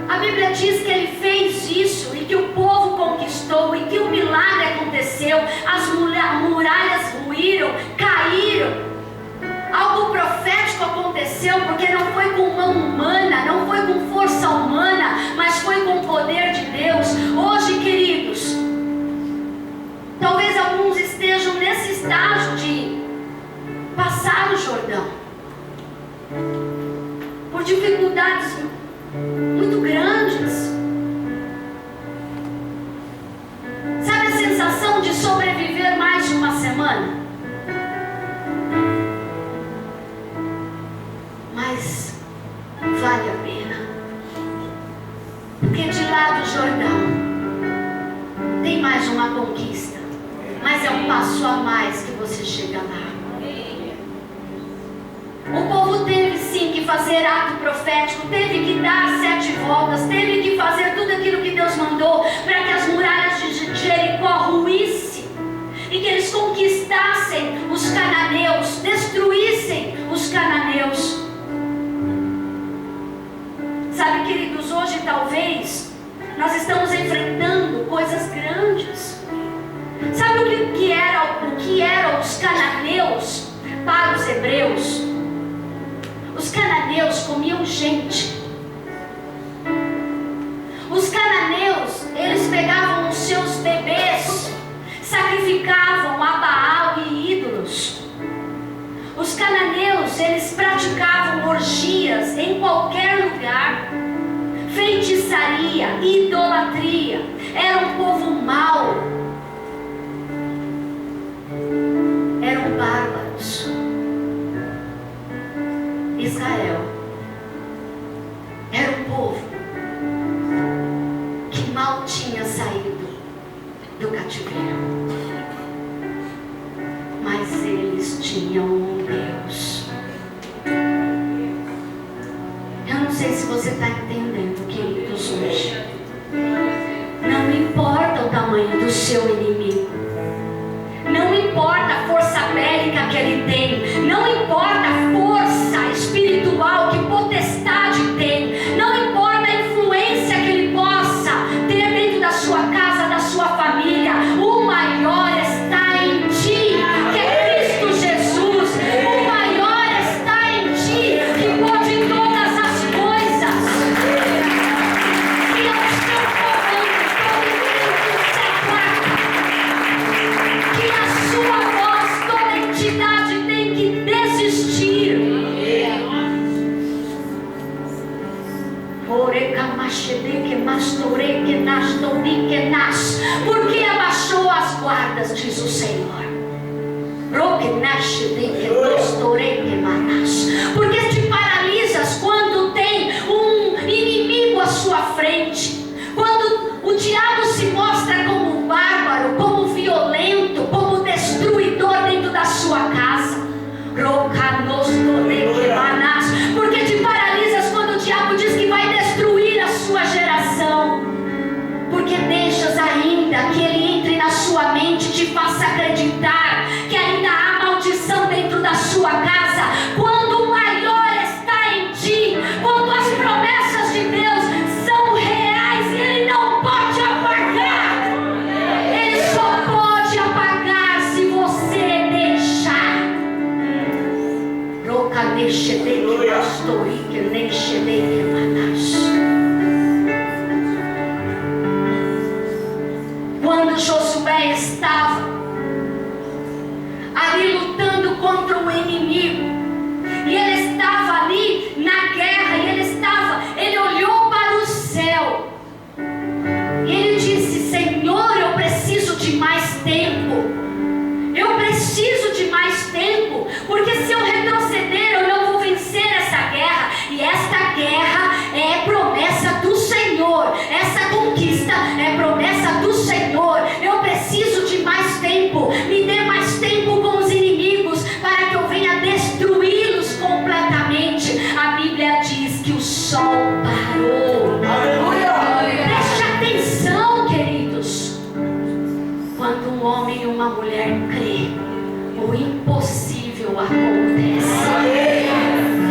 [SPEAKER 1] A Bíblia diz que ele fez isso e que o povo conquistou e que o milagre aconteceu, as muralhas ruíram, caíram. Algo profético aconteceu, porque não foi com mão humana, não foi com força humana, mas foi com o poder de Deus. Hoje, queridos, talvez alguns estejam nesse estágio de passar o Jordão, por dificuldades muito grandes, a mais que você chega lá. O povo teve sim que fazer ato profético, teve que dar 7 voltas, teve que fazer tudo aquilo que Deus mandou para que as muralhas de Jericó ruíssem e que eles conquistassem os cananeus, destruíssem os cananeus. Sabe, queridos, hoje talvez nós estamos enfrentando coisas grandes. Sabe o que eram os cananeus para os hebreus? Os cananeus comiam gente. Os cananeus, eles pegavam os seus bebês, sacrificavam a Baal e ídolos. Os cananeus, eles praticavam orgias em qualquer lugar, feitiçaria, idolatria. Era um povo mau, eram bárbaros. Israel era um povo que mal tinha saído do cativeiro, mas eles tinham um Deus. Eu não sei se você está entendendo, queridos, hoje. Não importa o tamanho do seu inimigo, não importa a força bélica que ele tem, não importa a força espiritual que potestade tem, não importa a influência que ele possa ter dentro da sua casa, da sua família. O maior está em ti, que é Cristo Jesus. O maior está em ti, que pode todas as coisas. E eu estou falando que a sua voz, toda entidade tem que desistir. Porque abaixou as guardas, diz o Senhor. Porque te paralisas quando tem um inimigo à sua frente, quando o diabo se mostra como bárbaro, como violento, como destruidor dentro da sua casa. Porque te paralisas quando o diabo diz que vai destruir a sua geração, porque deixas ainda que ele entre na sua mente, te faça acreditar que ainda há maldição dentro da sua casa, quando o maior está em ti, quando as promessas de Deus são reais e ele não pode apagar. Ele só pode apagar se você deixar. Quando Josué estava ali lutando contra o inimigo, e ele estava ali na guerra, e ele olhou para o céu, e ele disse: Senhor, eu preciso de mais tempo. Eu preciso de mais tempo, porque se eu retroceder, eu não vou vencer essa guerra. E esta guerra é promessa do Senhor. Essa conquista é promessa do Senhor. Eu preciso de mais tempo. Me dê mais tempo com os inimigos, para que eu venha destruí-los completamente. A Bíblia diz que o sol parou. Preste atenção, queridos. Quando um homem e uma mulher crê, o impossível acontece.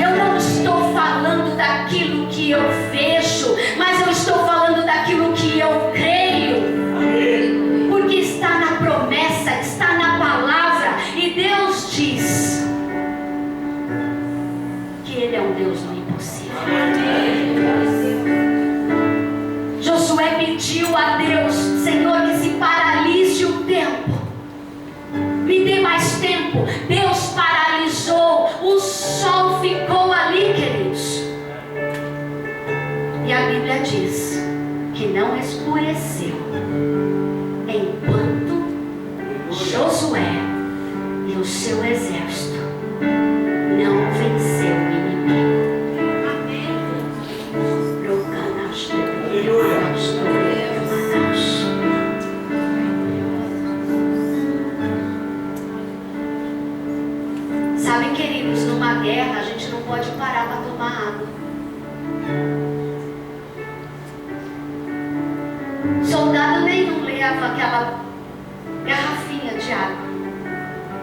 [SPEAKER 1] Eu não estou falando daquilo que eu vejo, mas eu estou falando daquilo que eu creio. Porque está na promessa, está na palavra, e Deus diz que Ele é um Deus do impossível. Josué pediu a Deus: Senhor, que se paralise o tempo, me dê mais tempo. Deus paralisou, o sol ficou ali, queridos. E a Bíblia diz que não escureceu enquanto Josué e o seu exército não venceu o inimigo. numa guerra, a gente não pode parar para tomar água. Soldado nenhum leva aquela garrafinha de água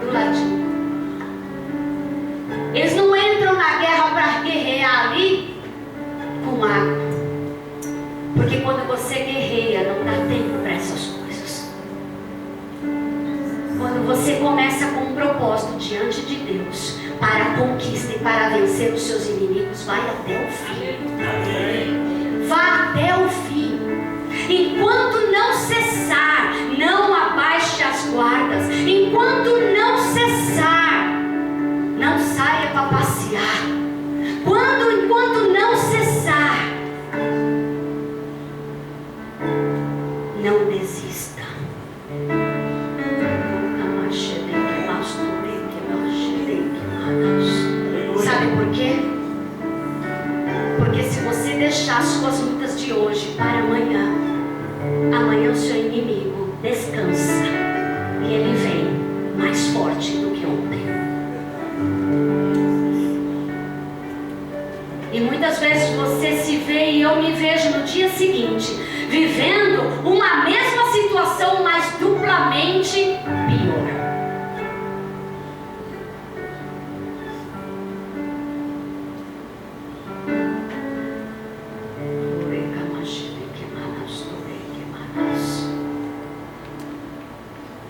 [SPEAKER 1] do ladinho. Eles não entram na guerra para guerrear ali com água. Porque quando você guerreia, não dá tempo para essas coisas. Quando você começa com um propósito diante de Deus, para a conquista e para vencer os seus inimigos, vai até o fim. Vá até o fim. Enquanto não cessar, não abaixe as guardas. Enquanto não cessar, não saia para passear. Enquanto não cessar, não desista. Sabe por quê? Porque se você deixar suas lutas de hoje para amanhã, amanhã o seu inimigo descansa e ele vem mais forte do que ontem. E muitas vezes você se vê e eu me vejo no dia seguinte vivendo uma mesma situação, mas duplamente pior.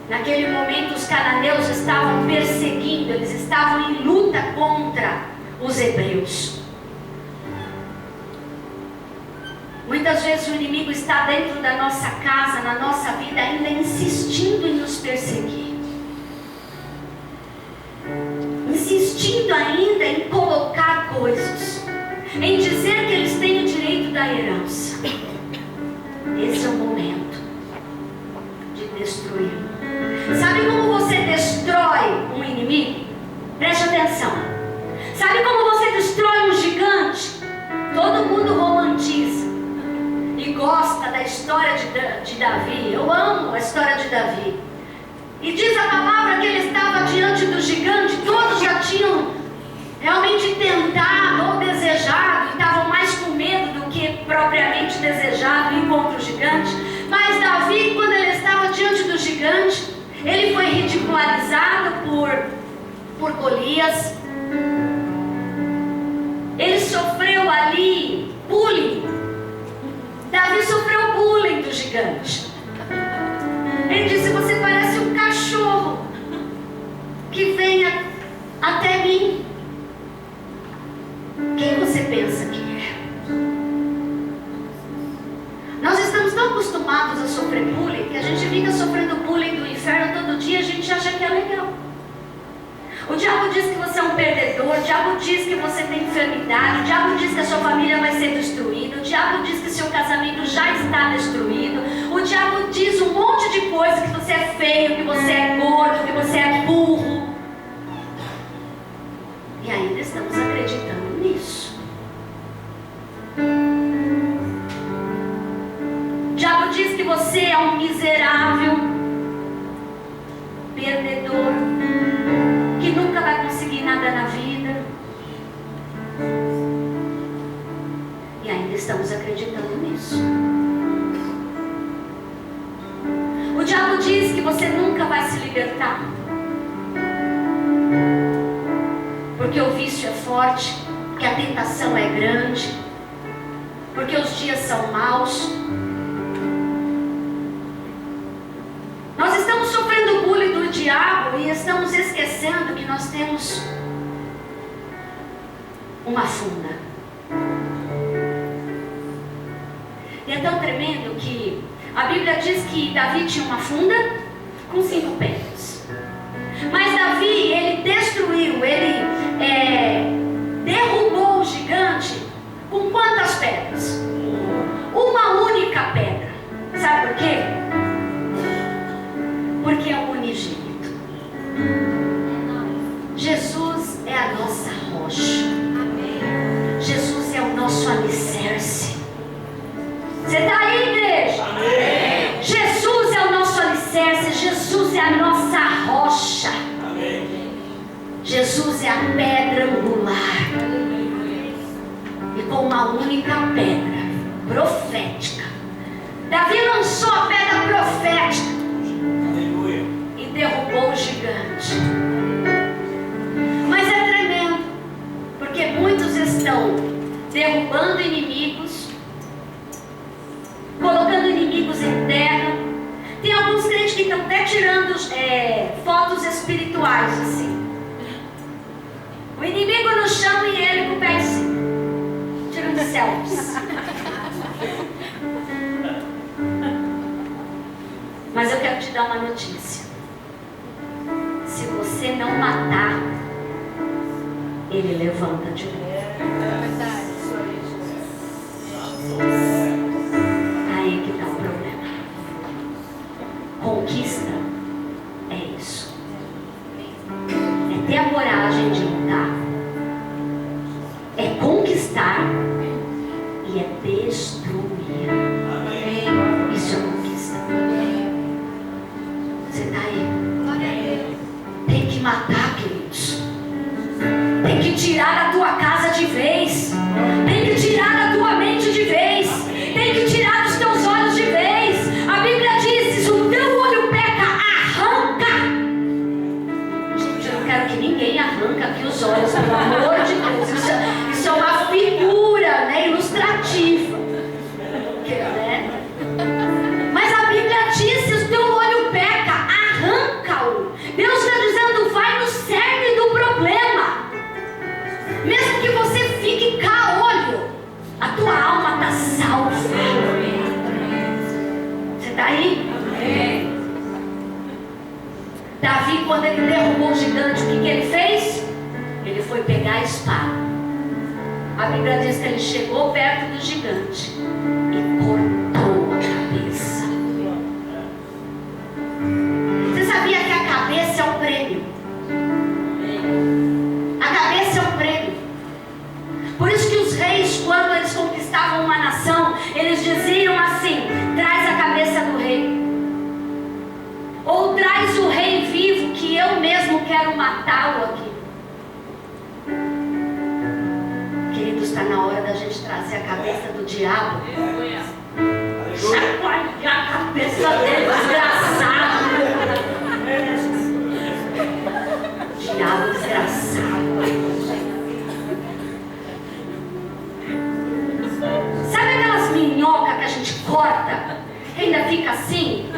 [SPEAKER 1] Naquele momento os cananeus estavam perseguindo, eles estavam em luta contra os hebreus. Muitas vezes o inimigo está dentro da nossa casa, na nossa vida, ainda insistindo em nos perseguir. Insistindo ainda em colocar coisas, em dizer que eles têm o direito da herança. Esse é o momento de destruir. Sabe como você destrói um inimigo? Preste atenção. Sabe como você destrói um gigante? Todo mundo romantiza e gosta da história de Davi. Eu amo a história de Davi. E diz a palavra que ele estava diante do gigante. Todos já tinham realmente tentado ou desejado, e estavam mais com medo do que propriamente desejado ir contra o gigante. Mas Davi, quando ele estava diante do gigante, ele foi ridicularizado por Golias. Ele sofreu ali bullying. Davi sofreu bullying do gigante. Ele disse: você parece um cachorro que vem até mim. Quem você pensa que é? Nós estamos tão acostumados a sofrer bullying que a gente fica sofrendo bullying do inferno todo dia. A gente acha que é legal. O diabo diz que você é um perdedor. O diabo diz que você tem enfermidade. O diabo diz que a sua família vai ser destruída. O diabo diz que seu casamento já está destruído. O diabo diz um monte de coisa, que você é feio, que você é gordo, que você é burro. E ainda estamos acreditando nisso. O diabo diz que você é um miserável, perdedor, que nunca vai conseguir nada na vida. E ainda estamos acreditando nisso. O diabo diz que você nunca vai se libertar, porque o vício é forte, porque a tentação é grande, porque os dias são maus. Nós estamos sofrendo o bullying do diabo e estamos esquecendo que nós temos uma funda. E é tão tremendo que a Bíblia diz que Davi tinha uma funda com 5 pedras. Mas Davi, ele destruiu, ele derrubou o gigante com quantas pedras? Uma única pedra. Sabe por quê? Porque é o unigênito. Jesus é a nossa rocha. Jesus é o nosso alicerce. Você está aí, igreja? Amém. Jesus é o nosso alicerce. Jesus é a nossa rocha. Amém. Jesus é a pedra angular. lar. E com uma única pedra profética, Davi lançou a pedra profética e derrubou o gigante. Mas é tremendo, porque muitos estão derrubando inimigos, colocando inimigos em terra. Tem alguns crentes que estão até tirando fotos espirituais assim. O inimigo no chão e ele com o pé em cima, tirando selfies. Mas eu quero te dar uma notícia. Se você não matar, ele levanta de novo. Aí que está o problema. Conquista é isso. É ter a coragem de lutar. É conquistar e é destruir. Isso é conquista. Você está aí? Tem que matar, queridos. Tem que tirar a tua casa de vez. Tem que tirar a tua mente de vez. Tem que tirar os teus olhos de vez. A Bíblia diz: se o teu olho peca, arranca. Gente, eu não quero que ninguém arranca aqui os olhos, pelo amor de Deus. Isso é uma figura, né, ilustrativa. Né? Mas a Bíblia diz: se o teu olho peca, arranca-o. Deus está dizendo: vai no cerne do problema. Mesmo que você fique caolho, a tua alma está salva. Você está aí? Amém. Davi, quando ele derrubou o gigante, o que ele fez? Ele foi pegar a espada. A Bíblia diz que ele chegou perto do gigante e cortou a cabeça. Você sabia que a cabeça é o prêmio? A cabeça é o prêmio. Por isso que os reis, quando eles conquistavam uma nação, eles diziam assim: traz a cabeça do rei. Ou traz o rei vivo, que eu mesmo quero matá-lo aqui. Queridos, está na hora da gente trazer a cabeça do diabo. Chacoalhar a cabeça dele, desgraçado. Diabo desgraçado. Sabe aquelas minhocas que a gente corta? Ainda fica assim?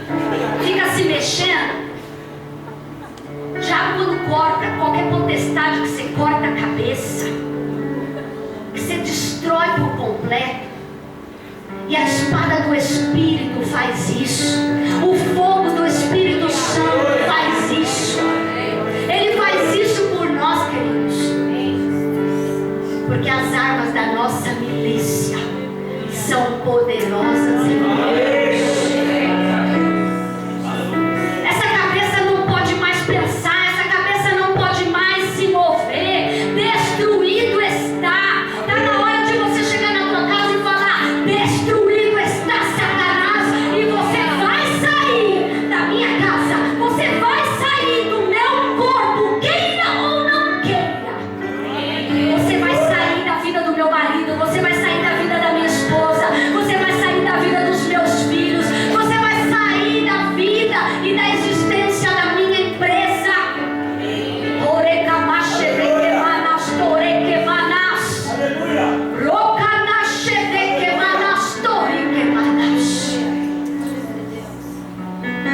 [SPEAKER 1] Fica se mexendo? Já quando corta, qualquer potestade que você corta a cabeça, que você destrói por completo, e a espada do Espírito faz isso, o fogo do Espírito Santo faz isso. Ele faz isso por nós, queridos, porque as armas da nossa milícia são poderosas em Deus. Essa cabeça não pode mais pensar, essa cabeça não pode mais se mover. Destruído está. Está na hora de você chegar na tua casa e falar: destruído está Satanás, e você vai sair da minha casa, você vai sair do meu corpo, queira ou não queira. Você vai sair da vida do meu marido, você vai sair da vida da minha esposa, você vai sair da vida dos meus filhos, você vai sair da vida e da existência da minha empresa.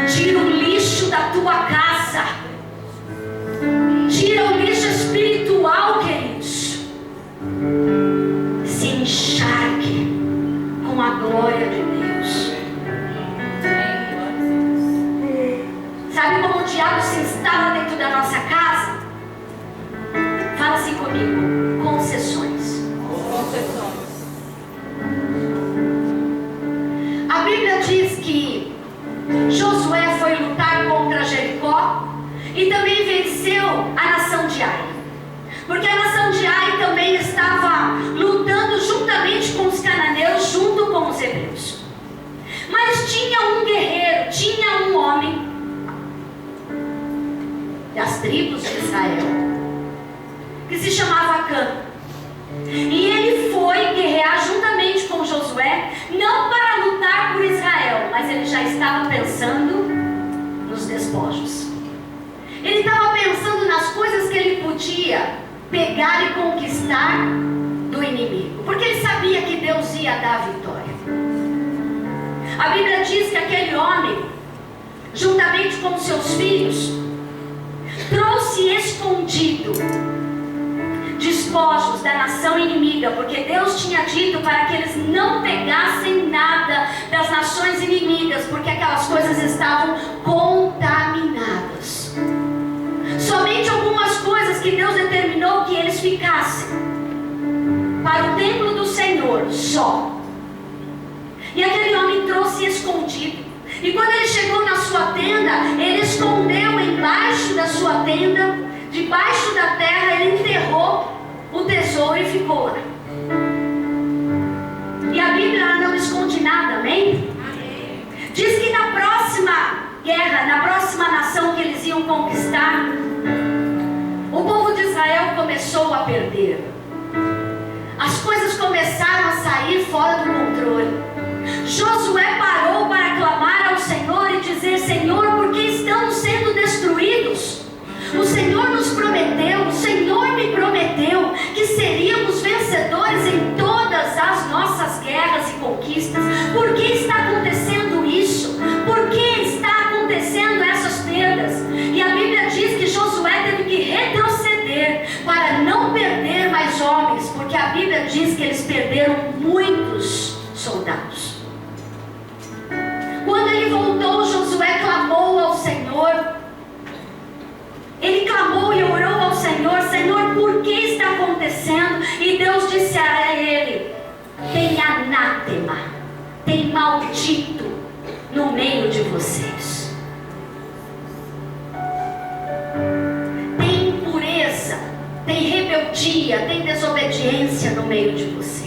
[SPEAKER 1] Tira o lixo da tua casa, tira o lixo espiritual, queridos. Se encharque com a glória de Deus. Sabe como o diabo se instala dentro da nossa casa? Fala assim comigo: concessões. A Bíblia diz que Josué foi lutar contra Jericó e também venceu a nação de Ai, porque a nação de Ai também estava lutando juntamente com os cananeus, junto com os hebreus. Mas tinha um guerreiro, tinha um homem das tribos de Israel, que se chamava Acã. E ele foi guerrear juntamente com Josué, não para lutar por Israel, mas ele já estava pensando nos despojos. Ele estava pensando nas coisas que ele podia pegar e conquistar do inimigo, porque ele sabia que Deus ia dar a vitória. A Bíblia diz que aquele homem, juntamente com seus filhos, trouxe escondido despojos da nação inimiga, porque Deus tinha dito para que eles não pegassem nada das nações inimigas, porque aquelas coisas estavam contaminadas. Somente algumas coisas que Deus determinou que eles ficassem para o templo do Senhor só. E aquele homem trouxe escondido. E quando ele chegou na sua tenda, ele escondeu embaixo da sua tenda, debaixo da terra, ele enterrou o tesouro e ficou lá. E a Bíblia não esconde nada, amém? Diz que na próxima guerra, na próxima nação que eles iam conquistar, o povo de Israel começou a perder. As coisas começaram a sair fora do controle. Josué parou para clamar ao Senhor e dizer: Senhor, por que estamos sendo destruídos? O Senhor nos prometeu, o Senhor me prometeu que seríamos vencedores em todas as nossas guerras e conquistas. Por que está acontecendo isso? Por que está acontecendo essas perdas? E a Bíblia diz que Josué teve que retroceder para não perder mais homens, porque a Bíblia diz que eles perderam muitos soldados. Quando ele voltou, Josué clamou ao Senhor. Ele clamou e orou ao Senhor: Senhor, por que está acontecendo? E Deus disse a ele: tem anátema, tem maldito no meio de vocês. Tem impureza, tem rebeldia, tem desobediência no meio de vocês.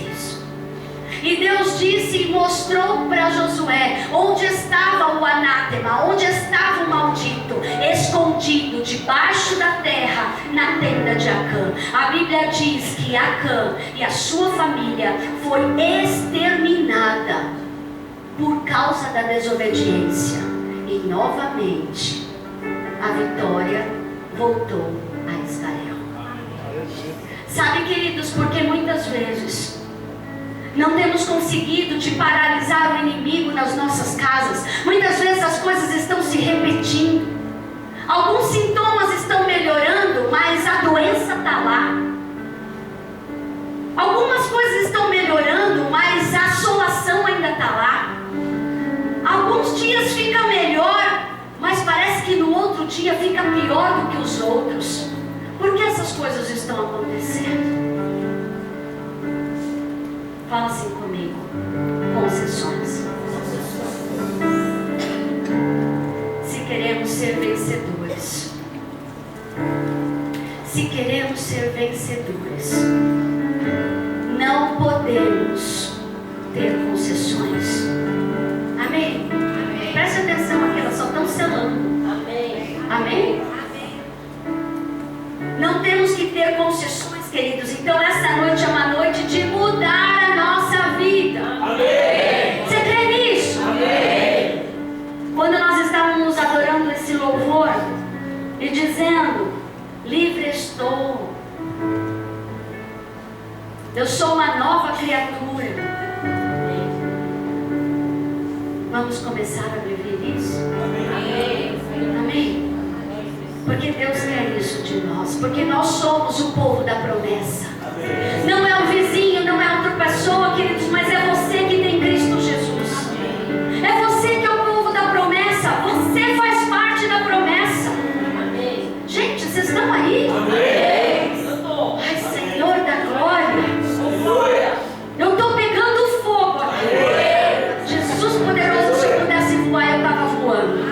[SPEAKER 1] E Deus disse e mostrou para Josué onde estava o anátema, onde estava o maldito, escondido debaixo da terra, na tenda de Acã. A Bíblia diz que Acã e a sua família foi exterminada por causa da desobediência. E novamente a vitória voltou a Israel. Sabe, queridos, porque muitas vezes não temos conseguido de paralisar o inimigo nas nossas casas. Muitas vezes as coisas estão se repetindo. Alguns sintomas estão melhorando, mas a doença está lá. Algumas coisas estão melhorando, mas a assolação ainda está lá. Alguns dias fica melhor, mas parece que no outro dia fica pior do que os outros. Por que essas coisas estão acontecendo? Fala assim comigo: concessões. Se queremos ser vencedores, se queremos ser vencedores, não podemos ter concessões. Amém? Amém. Preste atenção aqui, elas só estão selando. Amém? Amém? Amém. Não temos que ter concessões, queridos. Então essa noite é uma noite de mudar a nossa vida. Amém. Você crê nisso? Amém. Quando nós estávamos adorando esse louvor e dizendo: livre estou, eu sou uma nova criatura. Vamos começar a viver isso? Amém. Amém. Porque Deus quer isso de nós. Porque nós somos o povo da promessa. Amém. Não é o vizinho, não é outra pessoa, queridos, mas é você que tem Cristo Jesus. Amém. É você que é o povo da promessa. Você faz parte da promessa. Amém. Gente, vocês estão aí? Amém. Ai, Senhor da glória. Eu estou pegando fogo aqui. Amém. Jesus poderoso, se eu pudesse voar, eu estava voando.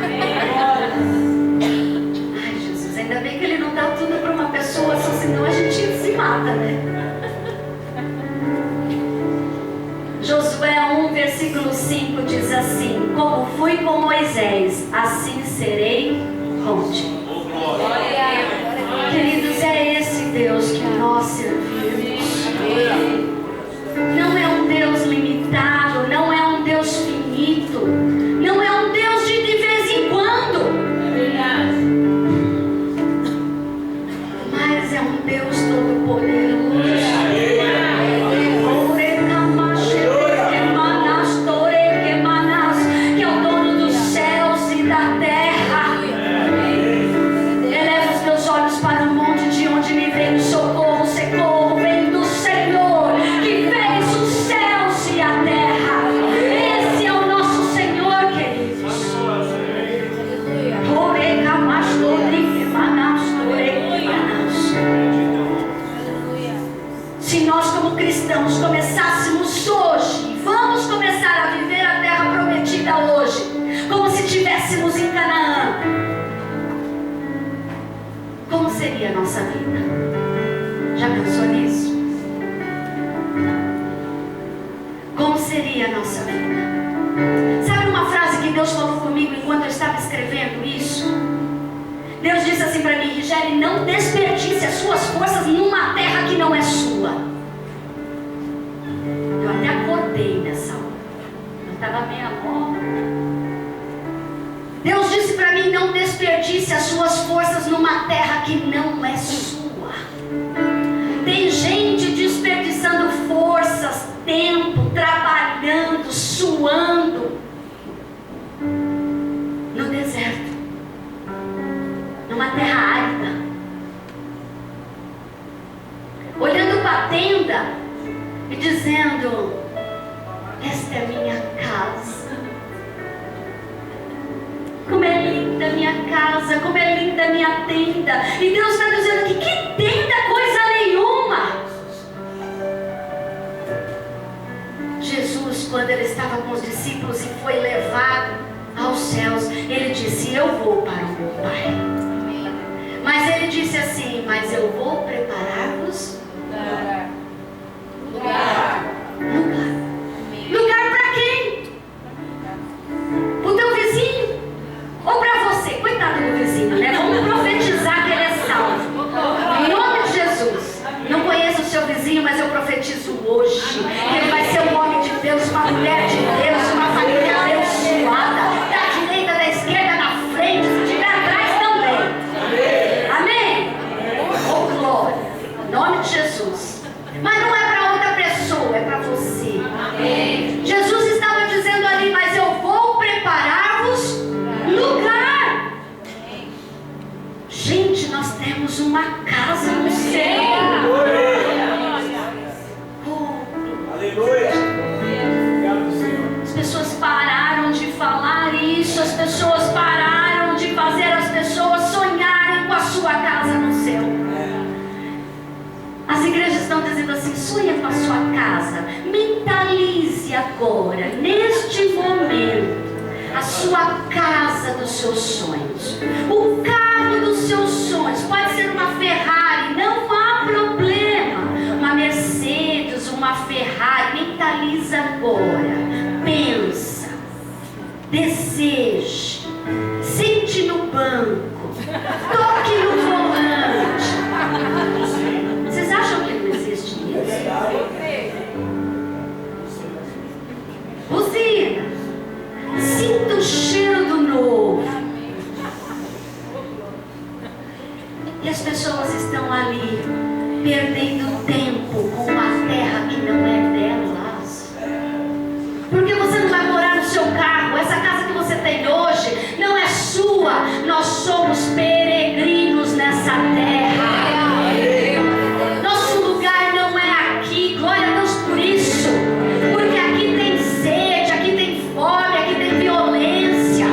[SPEAKER 1] Ainda bem que ele não dá tudo para uma pessoa, só senão a gente se mata, né? Josué 1, versículo 5 diz assim: como fui com Moisés, assim serei contigo. Queridos, é esse Deus que nós como seria a nossa vida? Já pensou nisso? Como seria a nossa vida? Sabe uma frase que Deus falou comigo enquanto eu estava escrevendo isso? Deus disse assim para mim: Rigélia, não desperdice as suas forças numa terra que não é sua. Eu até acordei nessa hora. Eu estava meio morta. Deus disse para mim: não desperdice as suas forças numa terra que não é sua. Tem gente desperdiçando forças, tempo, trabalhando, suando no deserto, numa terra árida, olhando para a tenda e dizendo: esta é minha casa. Como é linda a minha casa, como é linda a minha tenda. E Deus está dizendo aqui: que tenda, coisa nenhuma. Jesus, quando ele estava com os discípulos e foi levado aos céus, ele disse: eu vou para o meu Pai. Mas ele disse assim: mas eu vou preparar-vos lugar. Lugar para quem? O teu vizinho? Ou para você? Coitado do vizinho, né? Vamos profetizar que ele é salvo. Em nome de Jesus. Não conheço o seu vizinho, mas eu profetizo hoje que ele vai ser um homem de Deus, uma mulher de Deus, uma família abençoada, da direita, da esquerda, na frente, se estiver atrás também. Amém? Oh, glória. Em nome de Jesus. Mas não é para outra pessoa, é para você. Amém. Jesus estava dizendo ali: mas eu vou preparar-vos lugar. Gente, nós temos uma casa no céu.
[SPEAKER 2] Aleluia.
[SPEAKER 1] As pessoas pararam de falar isso, as pessoas pararam de fazer as pessoas sonharem com a sua casa no céu. As igrejas estão dizendo assim: sonha com a sua casa. Mentalize agora, neste momento, a sua casa dos seus sonhos, o carro dos seus sonhos. Pode ser uma Ferrari, não há problema. Uma Mercedes, uma Ferrari. Mentaliza agora, pensa, deseje, sente no banco, toque no volante. Vocês acham que não existe isso? Buzina, sinta o cheiro do novo. E as pessoas estão ali perdendo tempo com uma terra que não é delas. Porque você não vai morar no seu carro. Essa casa que você tem hoje não é sua. Nós somos peregrinos nessa terra. Nosso lugar não é aqui. Glória a Deus por isso. Porque aqui tem sede, aqui tem fome, aqui tem violência,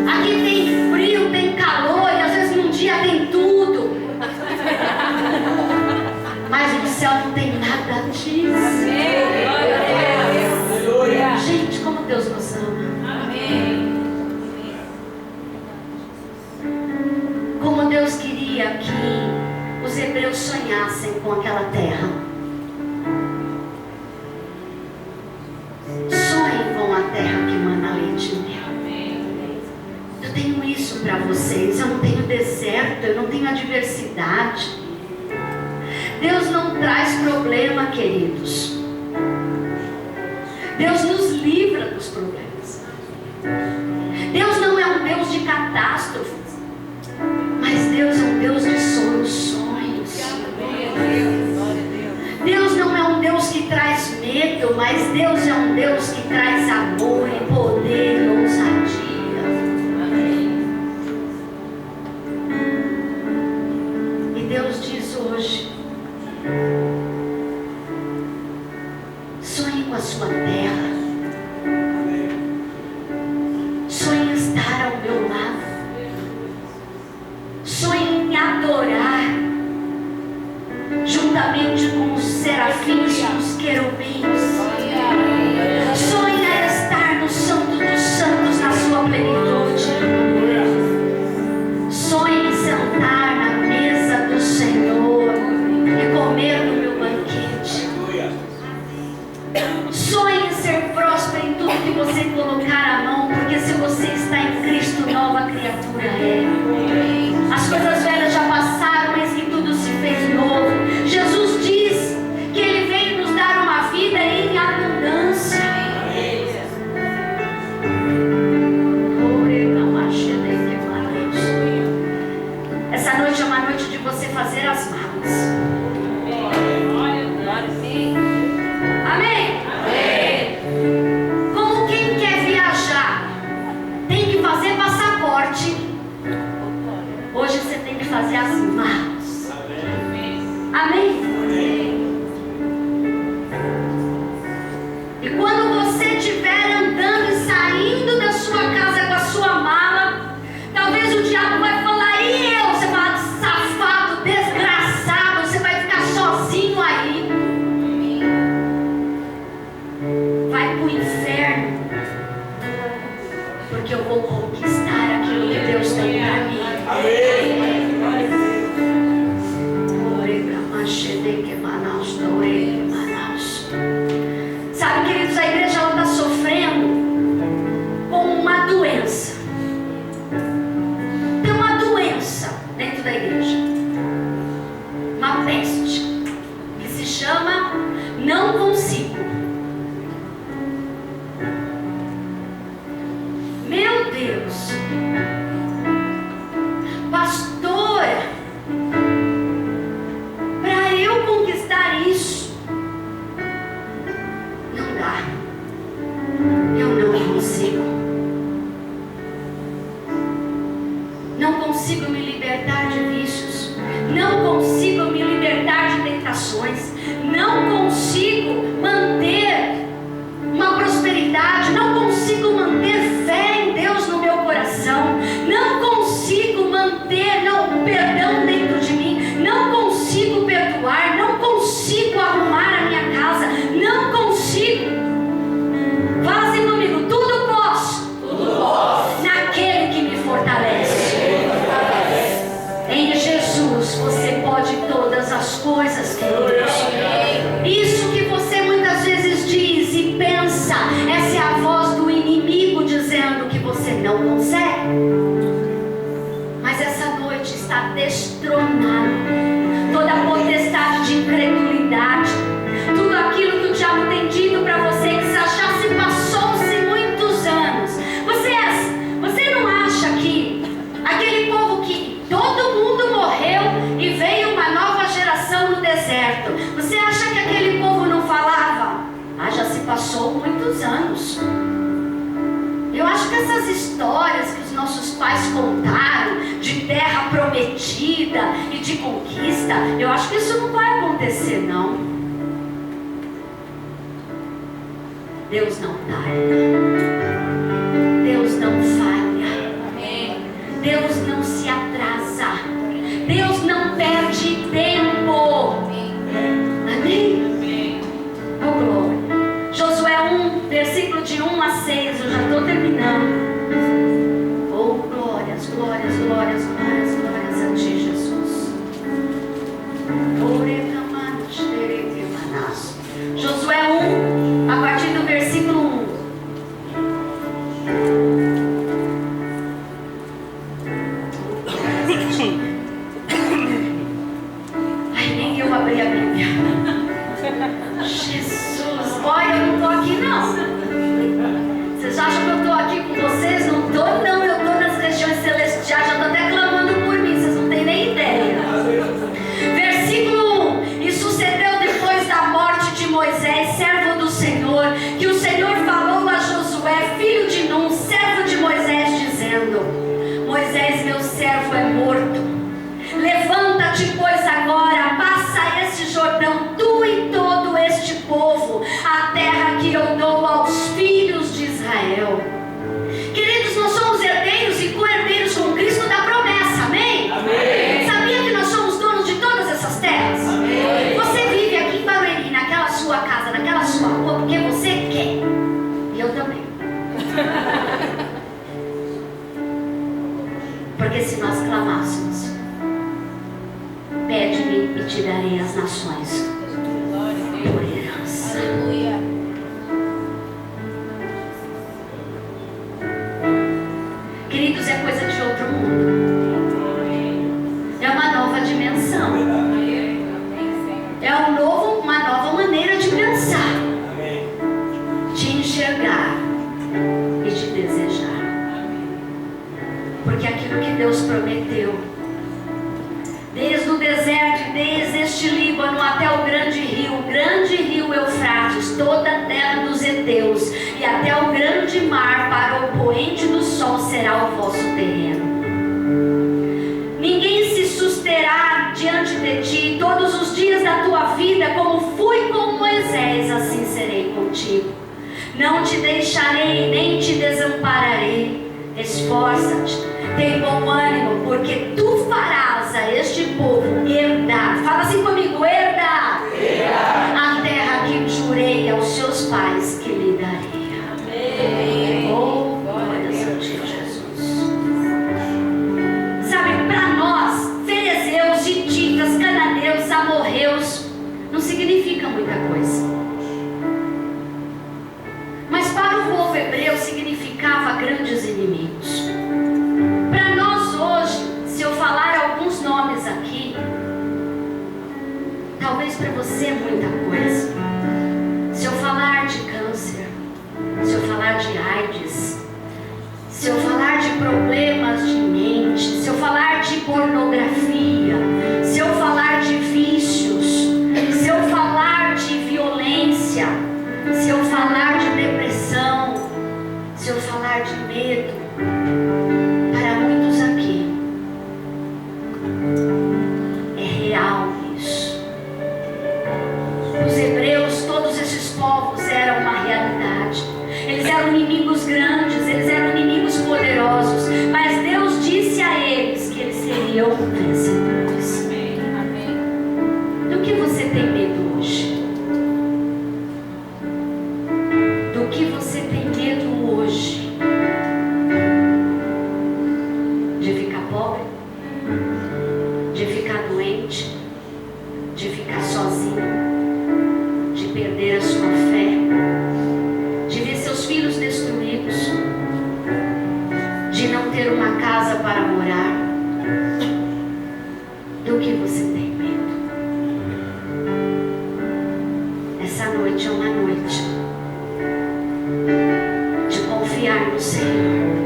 [SPEAKER 1] aqui tem frio, tem calor, e às vezes num dia tem tudo. Mas no céu não tem nada disso. Gente, como Deus nos ama. Como Deus queria que os hebreus sonhassem com aquela terra. Sonhem com a terra que mana leite e mel. Eu tenho isso para vocês. Eu não tenho deserto, eu não tenho adversidade. Deus não traz problema, queridos. Deus nos livra dos problemas. Deus não é um Deus de catástrofes, mas Deus é um Deus de soluções. Deus não é um Deus que traz medo, mas Deus é um Deus que traz amor e poder e ousadia. E Deus diz hoje: sonhe com a sua terra. Sonhe em estar ao meu lado. Sonhe em adorar juntamente com os serafins e os querubins. Sonhe em estar no Santo dos Santos na sua plenitude. Sonhe em sentar na mesa Essa noite é uma noite de você fazer as malas. Amém? Amém. Como quem quer viajar tem que fazer passaporte, hoje você tem que fazer as malas. Amém? E quando você estiver andando e saindo da sua casa com a sua mala, talvez o diabo vai falar: e eu? Você fala: safado, desgraçado, você vai ficar sozinho aí. Vai pro inferno, porque eu vou conquistar aquilo que Deus tem para mim. Sabe, queridos, a igreja está sofrendo com uma doença. Tem uma doença dentro da igreja, uma peste, que se chama não consigo. Meu Deus, pastora, para eu conquistar isso, não dá. Eu não consigo. Não consigo me libertar de vícios. Não consigo me libertar de tentações. Não consigo manter uma prosperidade. Não consigo manter fé em Deus no meu coração. Não consigo manter um perdão dentro de mim. Não consigo perdoar. Não consigo arrumar a minha casa. Não consigo. Fala assim comigo: tudo posso. Tudo posso naquele que me fortalece. Em Jesus você pode todas as coisas, queridos. Isso que você muitas vezes diz e pensa, essa é a voz do inimigo dizendo que você não consegue. Mas essa noite está destronado toda a potestade de incredulidade, tudo aquilo que o diabo tem dito para você, que já se passou-se muitos anos. Você não acha que aquele povo que todo mundo morreu e veio uma nova geração no deserto, você acha que aquele povo não falava: ah, já se passou muitos anos? Eu acho que essas histórias que os nossos pais contaram de terra prometida e de conquista, eu acho que isso não vai acontecer, não. Deus não tarda, Deus não falha, Deus não se atrasa, Deus não perde tempo. Amém? Oh, glória. Josué 1, versículo de 1 a 6, eu já estou terminando. Oh, glórias, glórias, glórias, glórias, glórias a ti, Jesus. Josué 1, a partir do versículo 1. Ai, nem eu abri a Bíblia. Jesus, olha, eu não estou aqui não. Vocês acham que eu estou aqui com vocês? Não estou não, eu estou nas regiões celestiais, já estou até clamando por mim, vocês não têm nem ideia. Versículo 1. E sucedeu depois da morte de Moisés, servo do Senhor, que o Senhor falou a Josué, filho de Nun, servo de Moisés, dizendo: Moisés, meu servo, é morto. Levanta-te, pois, agora, passa esse Jordão, tu e todo este povo, a terra que eu dou aos filhos de Israel. Queridos, nós somos herdeiros e co-herdeiros com Cristo da promessa, amém? Amém. Sabia que nós somos donos de todas essas terras? Amém. Você vive aqui em Barueri, naquela sua casa, naquela sua rua, porque você quer. E eu também. Porque se nós clamássemos: pede-me e te darei as nações por herança. Aleluia. Queridos, é coisa de outro mundo. É uma nova dimensão. É uma nova maneira de pensar, de enxergar e de desejar. Porque aquilo que Deus prometeu trono até o grande rio Eufrates, toda a terra dos heteus, e até o grande mar, para o poente do sol será o vosso terreno. Ninguém se susterá diante de ti todos os dias da tua vida, como fui com Moisés, assim serei contigo. Não te deixarei, nem te desampararei. Esforça-te, tem bom ânimo, porque tu farás a este povo herdar. Fala assim comigo, herdar a terra que jurei aos seus pais que lhe daria. Amém. Oh, glória a Jesus. Sabe, para nós, ferezeus, hititas, cananeus, amorreus, não significa muita coisa. Mas para o povo hebreu significava grandes inimigos. Para nós hoje, se eu falar alguns nomes aqui, talvez para você é muita coisa. Se eu falar de câncer, se eu falar de AIDS, se eu falar de problemas de mente, se eu falar de pornografia, se eu falar de vícios, se eu falar de violência, se eu falar de depressão, se eu falar de medo, para muitos aqui é real isso. Os hebreus, todos esses povos eram uma realidade. Eles eram inimigos grandes, eles eram inimigos poderosos, mas Deus disse a eles que eles seriam vencedores. Amém. Do que você tem medo hoje? Do que você tem medo hoje? De ficar pobre? De ficar doente? De ficar sozinho? De perder a sua fé? De ver seus filhos destruídos? De não ter uma casa para morar? Do que você tem medo? Essa noite é uma noite de confiar no Senhor.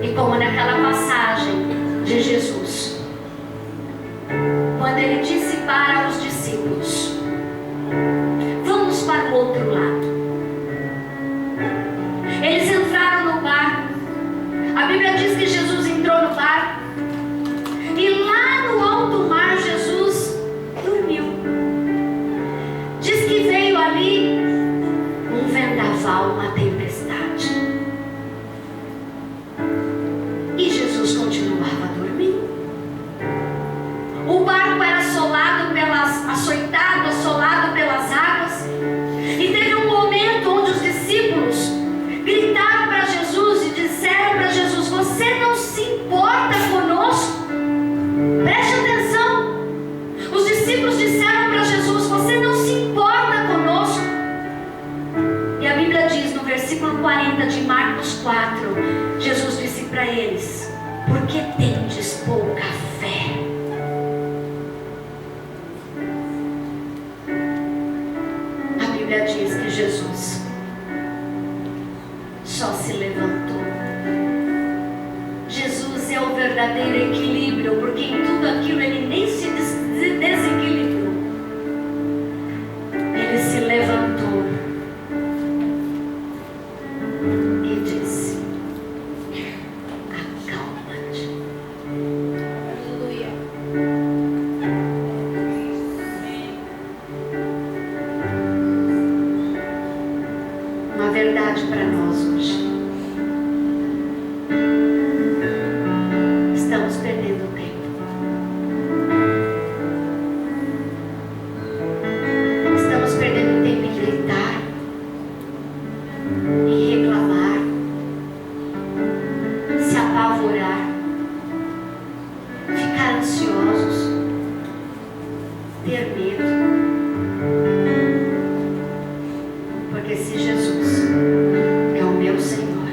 [SPEAKER 1] E como naquela passagem de Jesus, quando ele disse para os discípulos: vamos para o outro lado. Eles entraram no barco. A Bíblia diz que Jesus entrou no barco, e lá no alto mar Jesus dormiu. Diz que veio ali um vendaval, uma tempestade, e Jesus continuava dormindo. O barco era açoitado, assolado pelas águas, e teve um momento onde os discípulos gritaram para Jesus e disseram para Jesus: você não se importa conosco? Preste atenção. Os discípulos disseram para Jesus: você não se importa conosco? E a Bíblia diz no versículo 40 de Marcos 4, Jesus disse para eles: por que tendes pouca fé? A Bíblia diz que Jesus só se levantou. Jesus é o verdadeiro equilíbrio, porque em tudo aquilo ele nem se desequilibrou. Ele se levantou e disse: acalma-te. Aleluia. Uma verdade para nós hoje: estamos perdendo tempo. Estamos perdendo tempo em gritar, em reclamar, se apavorar, ficar ansiosos, ter medo. Porque se Jesus é o meu Senhor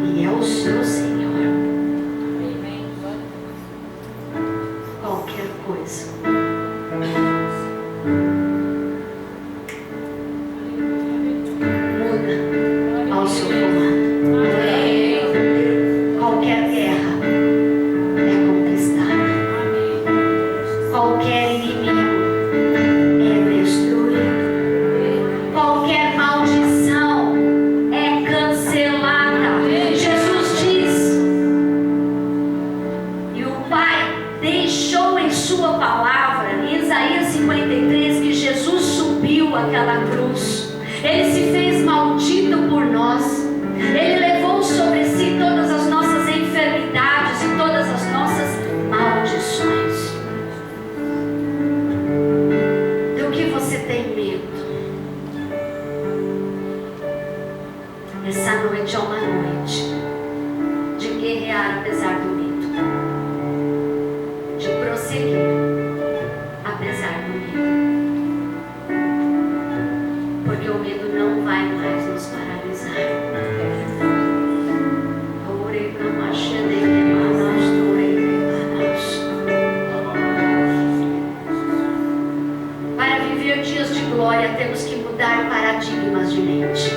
[SPEAKER 1] e é o seu Senhor, qualquer coisa muda ao seu comando. Qualquer guerra é conquistada. Qualquer aquela cruz. Ele se fez maldito por nós. Ele levou sobre si todas as nossas enfermidades e todas as nossas maldições. Do que você tem medo? Essa noite é uma noite de guerrear apesar do medo, de prosseguir apesar do medo, porque o medo não vai mais nos paralisar. Para viver dias de glória, temos que mudar paradigmas de mente.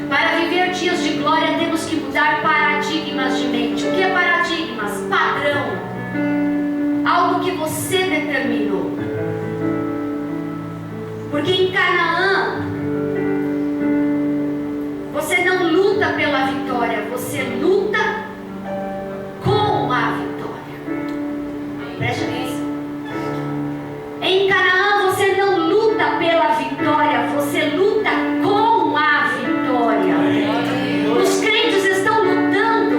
[SPEAKER 1] Para viver dias de glória, temos que mudar paradigmas de mente. O que é paradigmas? Padrão. Algo que você determinou. Porque em Canaã, você não luta pela vitória, você luta com a vitória. Preste atenção. Em Canaã você não luta pela vitória, você luta com a vitória. Os crentes estão lutando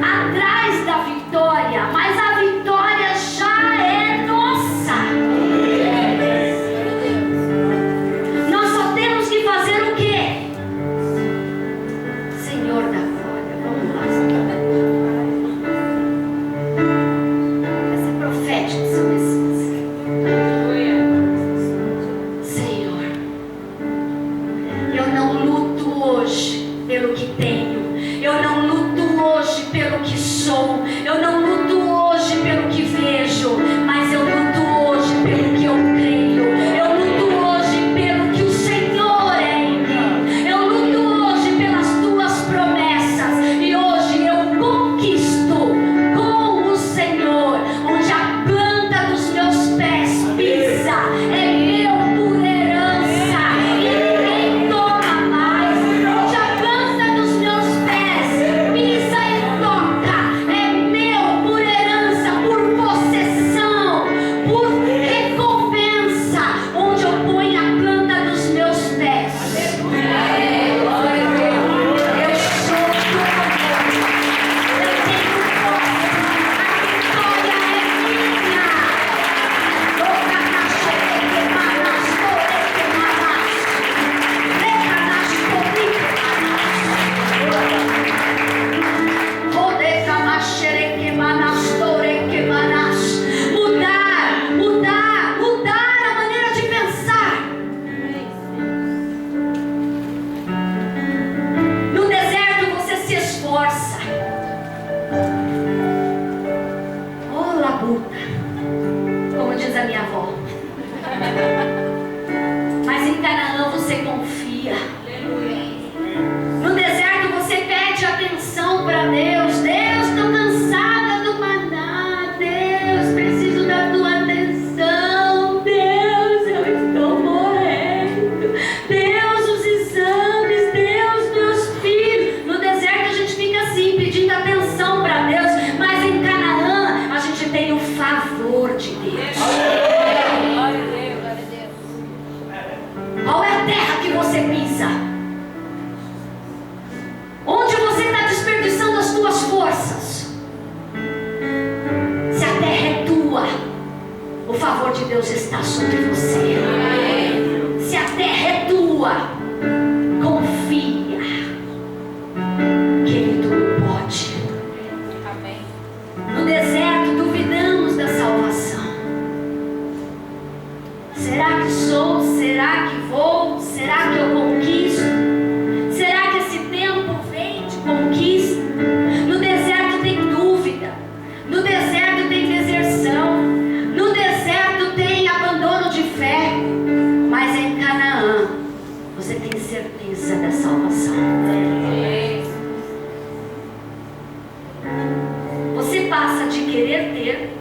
[SPEAKER 1] atrás da vitória, mas a vitória já é nossa. Nós só temos que fazer o quê? Senhor da glória, vamos lá. Essa é profética, seu Messias. Senhor, eu não luto hoje pelo que tenho, eu não luto hoje pelo que sou, eu não luto hoje pelo que vejo, mas eu luto hoje pelo que eu creio, eu luto hoje pelo que o Senhor é em mim, eu luto hoje pelas tuas promessas, e hoje eu conquisto com o Senhor, onde a planta dos meus pés pisa, é meu por herança, e ninguém toma mais, onde a planta dos meus pés pisa e toca, é meu por herança, por possessão, por recompensa, onde eu ponho a planta dos meus pés. Eu sou tua voz, eu tenho força, a vitória é minha. Mudar a maneira de pensar. No deserto você se esforça. Oh, labuta, como diz a minha avó. Mas em Canaã você confia. No deserto você pede atenção para Deus. Deus, estou cansada do maná. Deus, preciso da tua atenção. Deus, eu estou morrendo. Deus, os exames. Deus, meus filhos. No deserto a gente fica assim, pedindo atenção para Deus. Mas em Canaã a gente tem o favor de Deus. Qual é a terra que você pisa? Onde você está desperdiçando as tuas forças? Se a terra é tua, o favor de Deus está sobre você. Se a terra é tua, confia que Ele tudo pode. No deserto duvidamos da salvação. Será que sou? Será que vou? Será que eu conquisto? Será que esse tempo vem de conquista? No deserto tem dúvida. No deserto tem deserção. No deserto tem abandono de fé. Mas em Canaã você tem certeza da salvação. Você passa de querer ter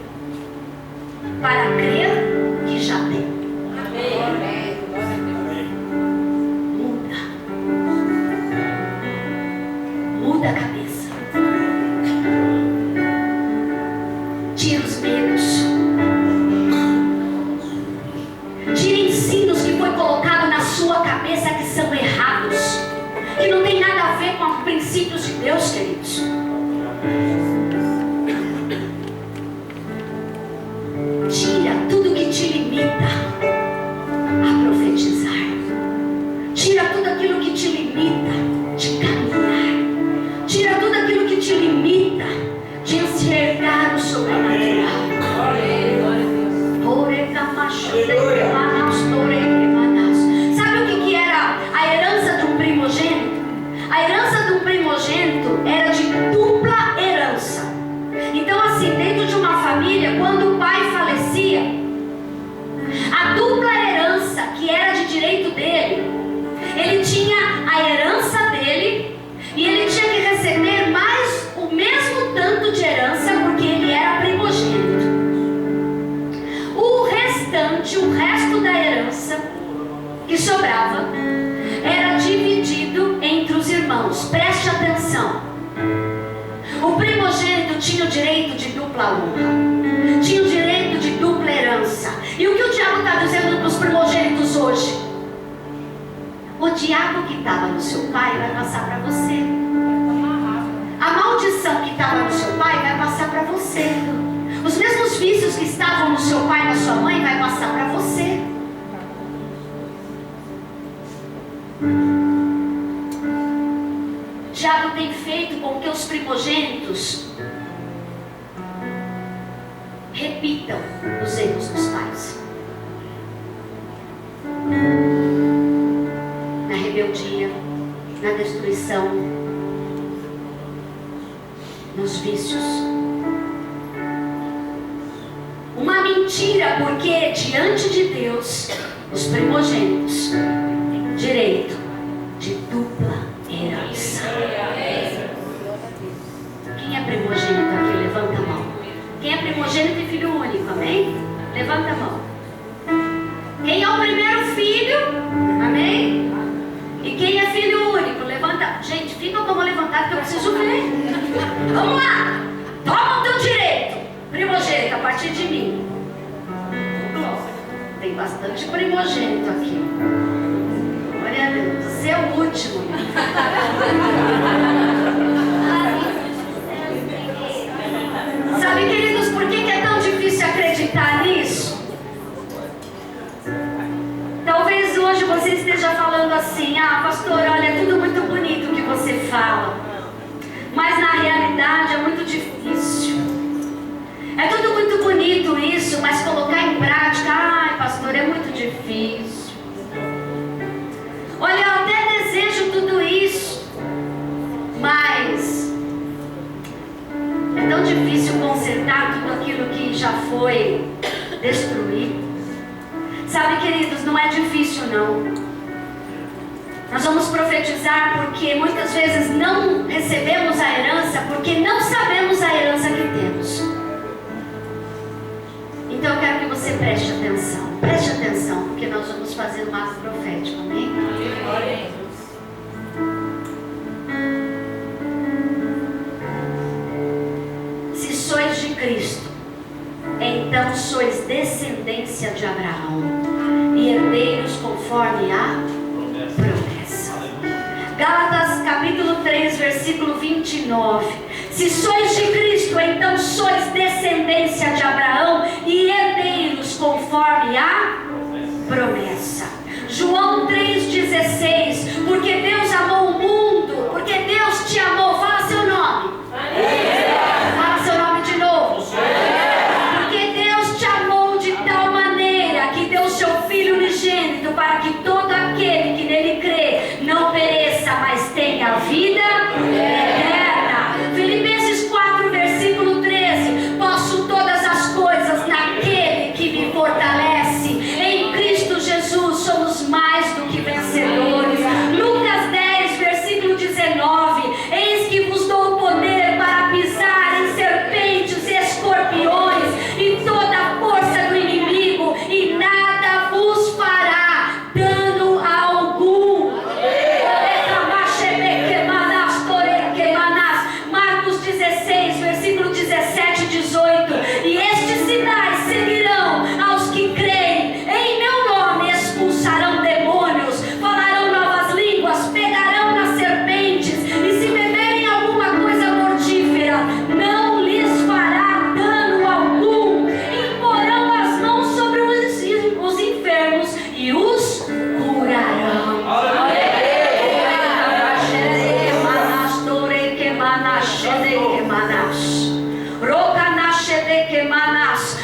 [SPEAKER 1] para crer que já tem. Muda a cabeça. Tira os medos. herança que sobrava era dividido entre os irmãos. Preste atenção. O primogênito tinha o direito de dupla honra, tinha o direito de dupla herança. E o que o diabo está dizendo para os primogênitos hoje? O diabo que estava no seu pai vai passar para você. A maldição que estava no seu pai vai passar para você. Os mesmos vícios que estavam no seu pai e na sua mãe vai passar para você. O diabo tem feito com que os primogênitos repitam os erros dos pais. Na rebeldia, na destruição, nos vícios. Uma mentira, porque diante de Deus, os primogênitos têm direito de dupla herança. Quem é primogênito aqui? Levanta a mão. Quem é primogênito e filho único? Amém? Levanta a mão. Quem é o primeiro filho? Amém? E quem é filho único? Levanta. Gente, fica com a mão levantada que eu preciso ver. Vamos lá. Toma o teu direito, primogênito, a partir de mim. Tem bastante primogênito aqui. Glória a Deus. Você é o último. Sabe, queridos, por que é tão difícil acreditar nisso? Talvez hoje você esteja falando assim: ah, pastor, olha, é tudo muito bonito o que você fala, mas na realidade é muito difícil. É tudo muito bonito isso, mas colocar em prática, ai, pastor, é muito difícil. Olha, eu até desejo tudo isso, mas é tão difícil consertar tudo aquilo que já foi destruído. Sabe, queridos, não é difícil não. Nós vamos profetizar porque muitas vezes não recebemos a herança porque não sabemos a herança que temos. Então eu quero que você preste atenção, porque nós vamos fazer um ato profético, amém? Se sois de Cristo, então sois descendência de Abraão e herdeiros conforme a promessa. Gálatas capítulo 3, versículo 29. Se sois de Cristo, então sois descendência de Abraão e herdeiros conforme a promessa. João 3,16. Porque Deus amou o mundo, porque Deus te amou. Fala seu nome. Fala seu nome de novo. Porque Deus te amou de tal maneira que deu seu Filho unigênito para que todo aquele que nele crê não pereça, mas tenha vida eterna. Filipenses 4, versículo 13. Posso todas as coisas naquele que me fortalece. Em Cristo Jesus somos mais do que vencedores. Lucas 10, versículo 19. Eis que vos dou o poder para pisar em serpentes e escorpiões e toda a força do inimigo, e nada vos fará dano algum. Marcos 16, versículo 17 e 18. E estes sinais seguirão aos que creem. Em meu nome expulsarão demônios, falarão novas línguas, pegarão nas serpentes, e se beberem alguma coisa mortífera, não lhes fará dano algum. Imporão as mãos sobre os enfermos e os curarão.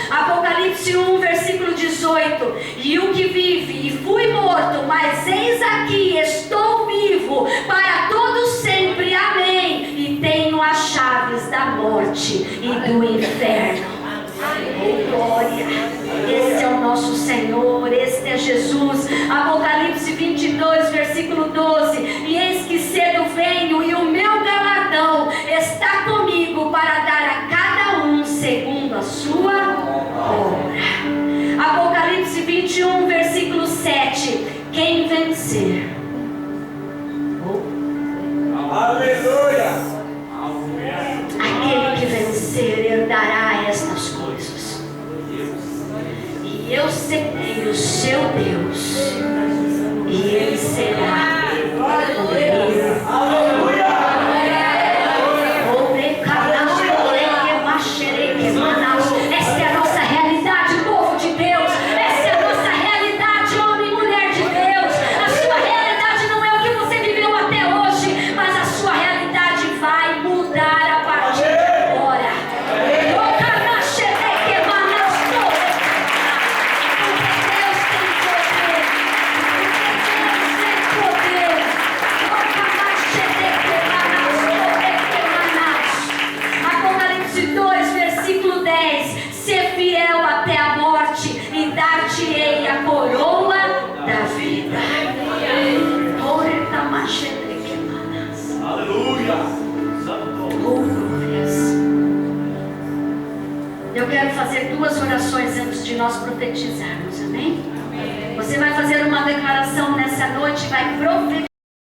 [SPEAKER 1] Apocalipse 1, versículo 18. E o que vive, e fui morto, mas eis aqui, estou vivo para todo sempre, amém, e tenho as chaves da morte e do inferno. Oh, glória! Esse é o nosso Senhor, este é Jesus. Apocalipse 22, versículo 12. E eis que cedo venho, e o meu galardão está comigo para dar a cada um segundo a sua obra. Apocalipse 21, versículo 7. e o seu Deus, e Ele será o rei. Esta é a nossa realidade, povo de Deus. Esta é a nossa realidade, homem e mulher de Deus. A sua realidade não é o que você viveu até hoje, mas a sua realidade vai mudar a partir de agora. Apocalipse 2, versículo 10: ser fiel até a morte e dar-te-ei a coroa da vida.
[SPEAKER 2] Aleluia.
[SPEAKER 1] Eu quero fazer 2 orações antes de nós profetizarmos, amém? Você vai fazer uma declaração nessa noite, vai profetizar.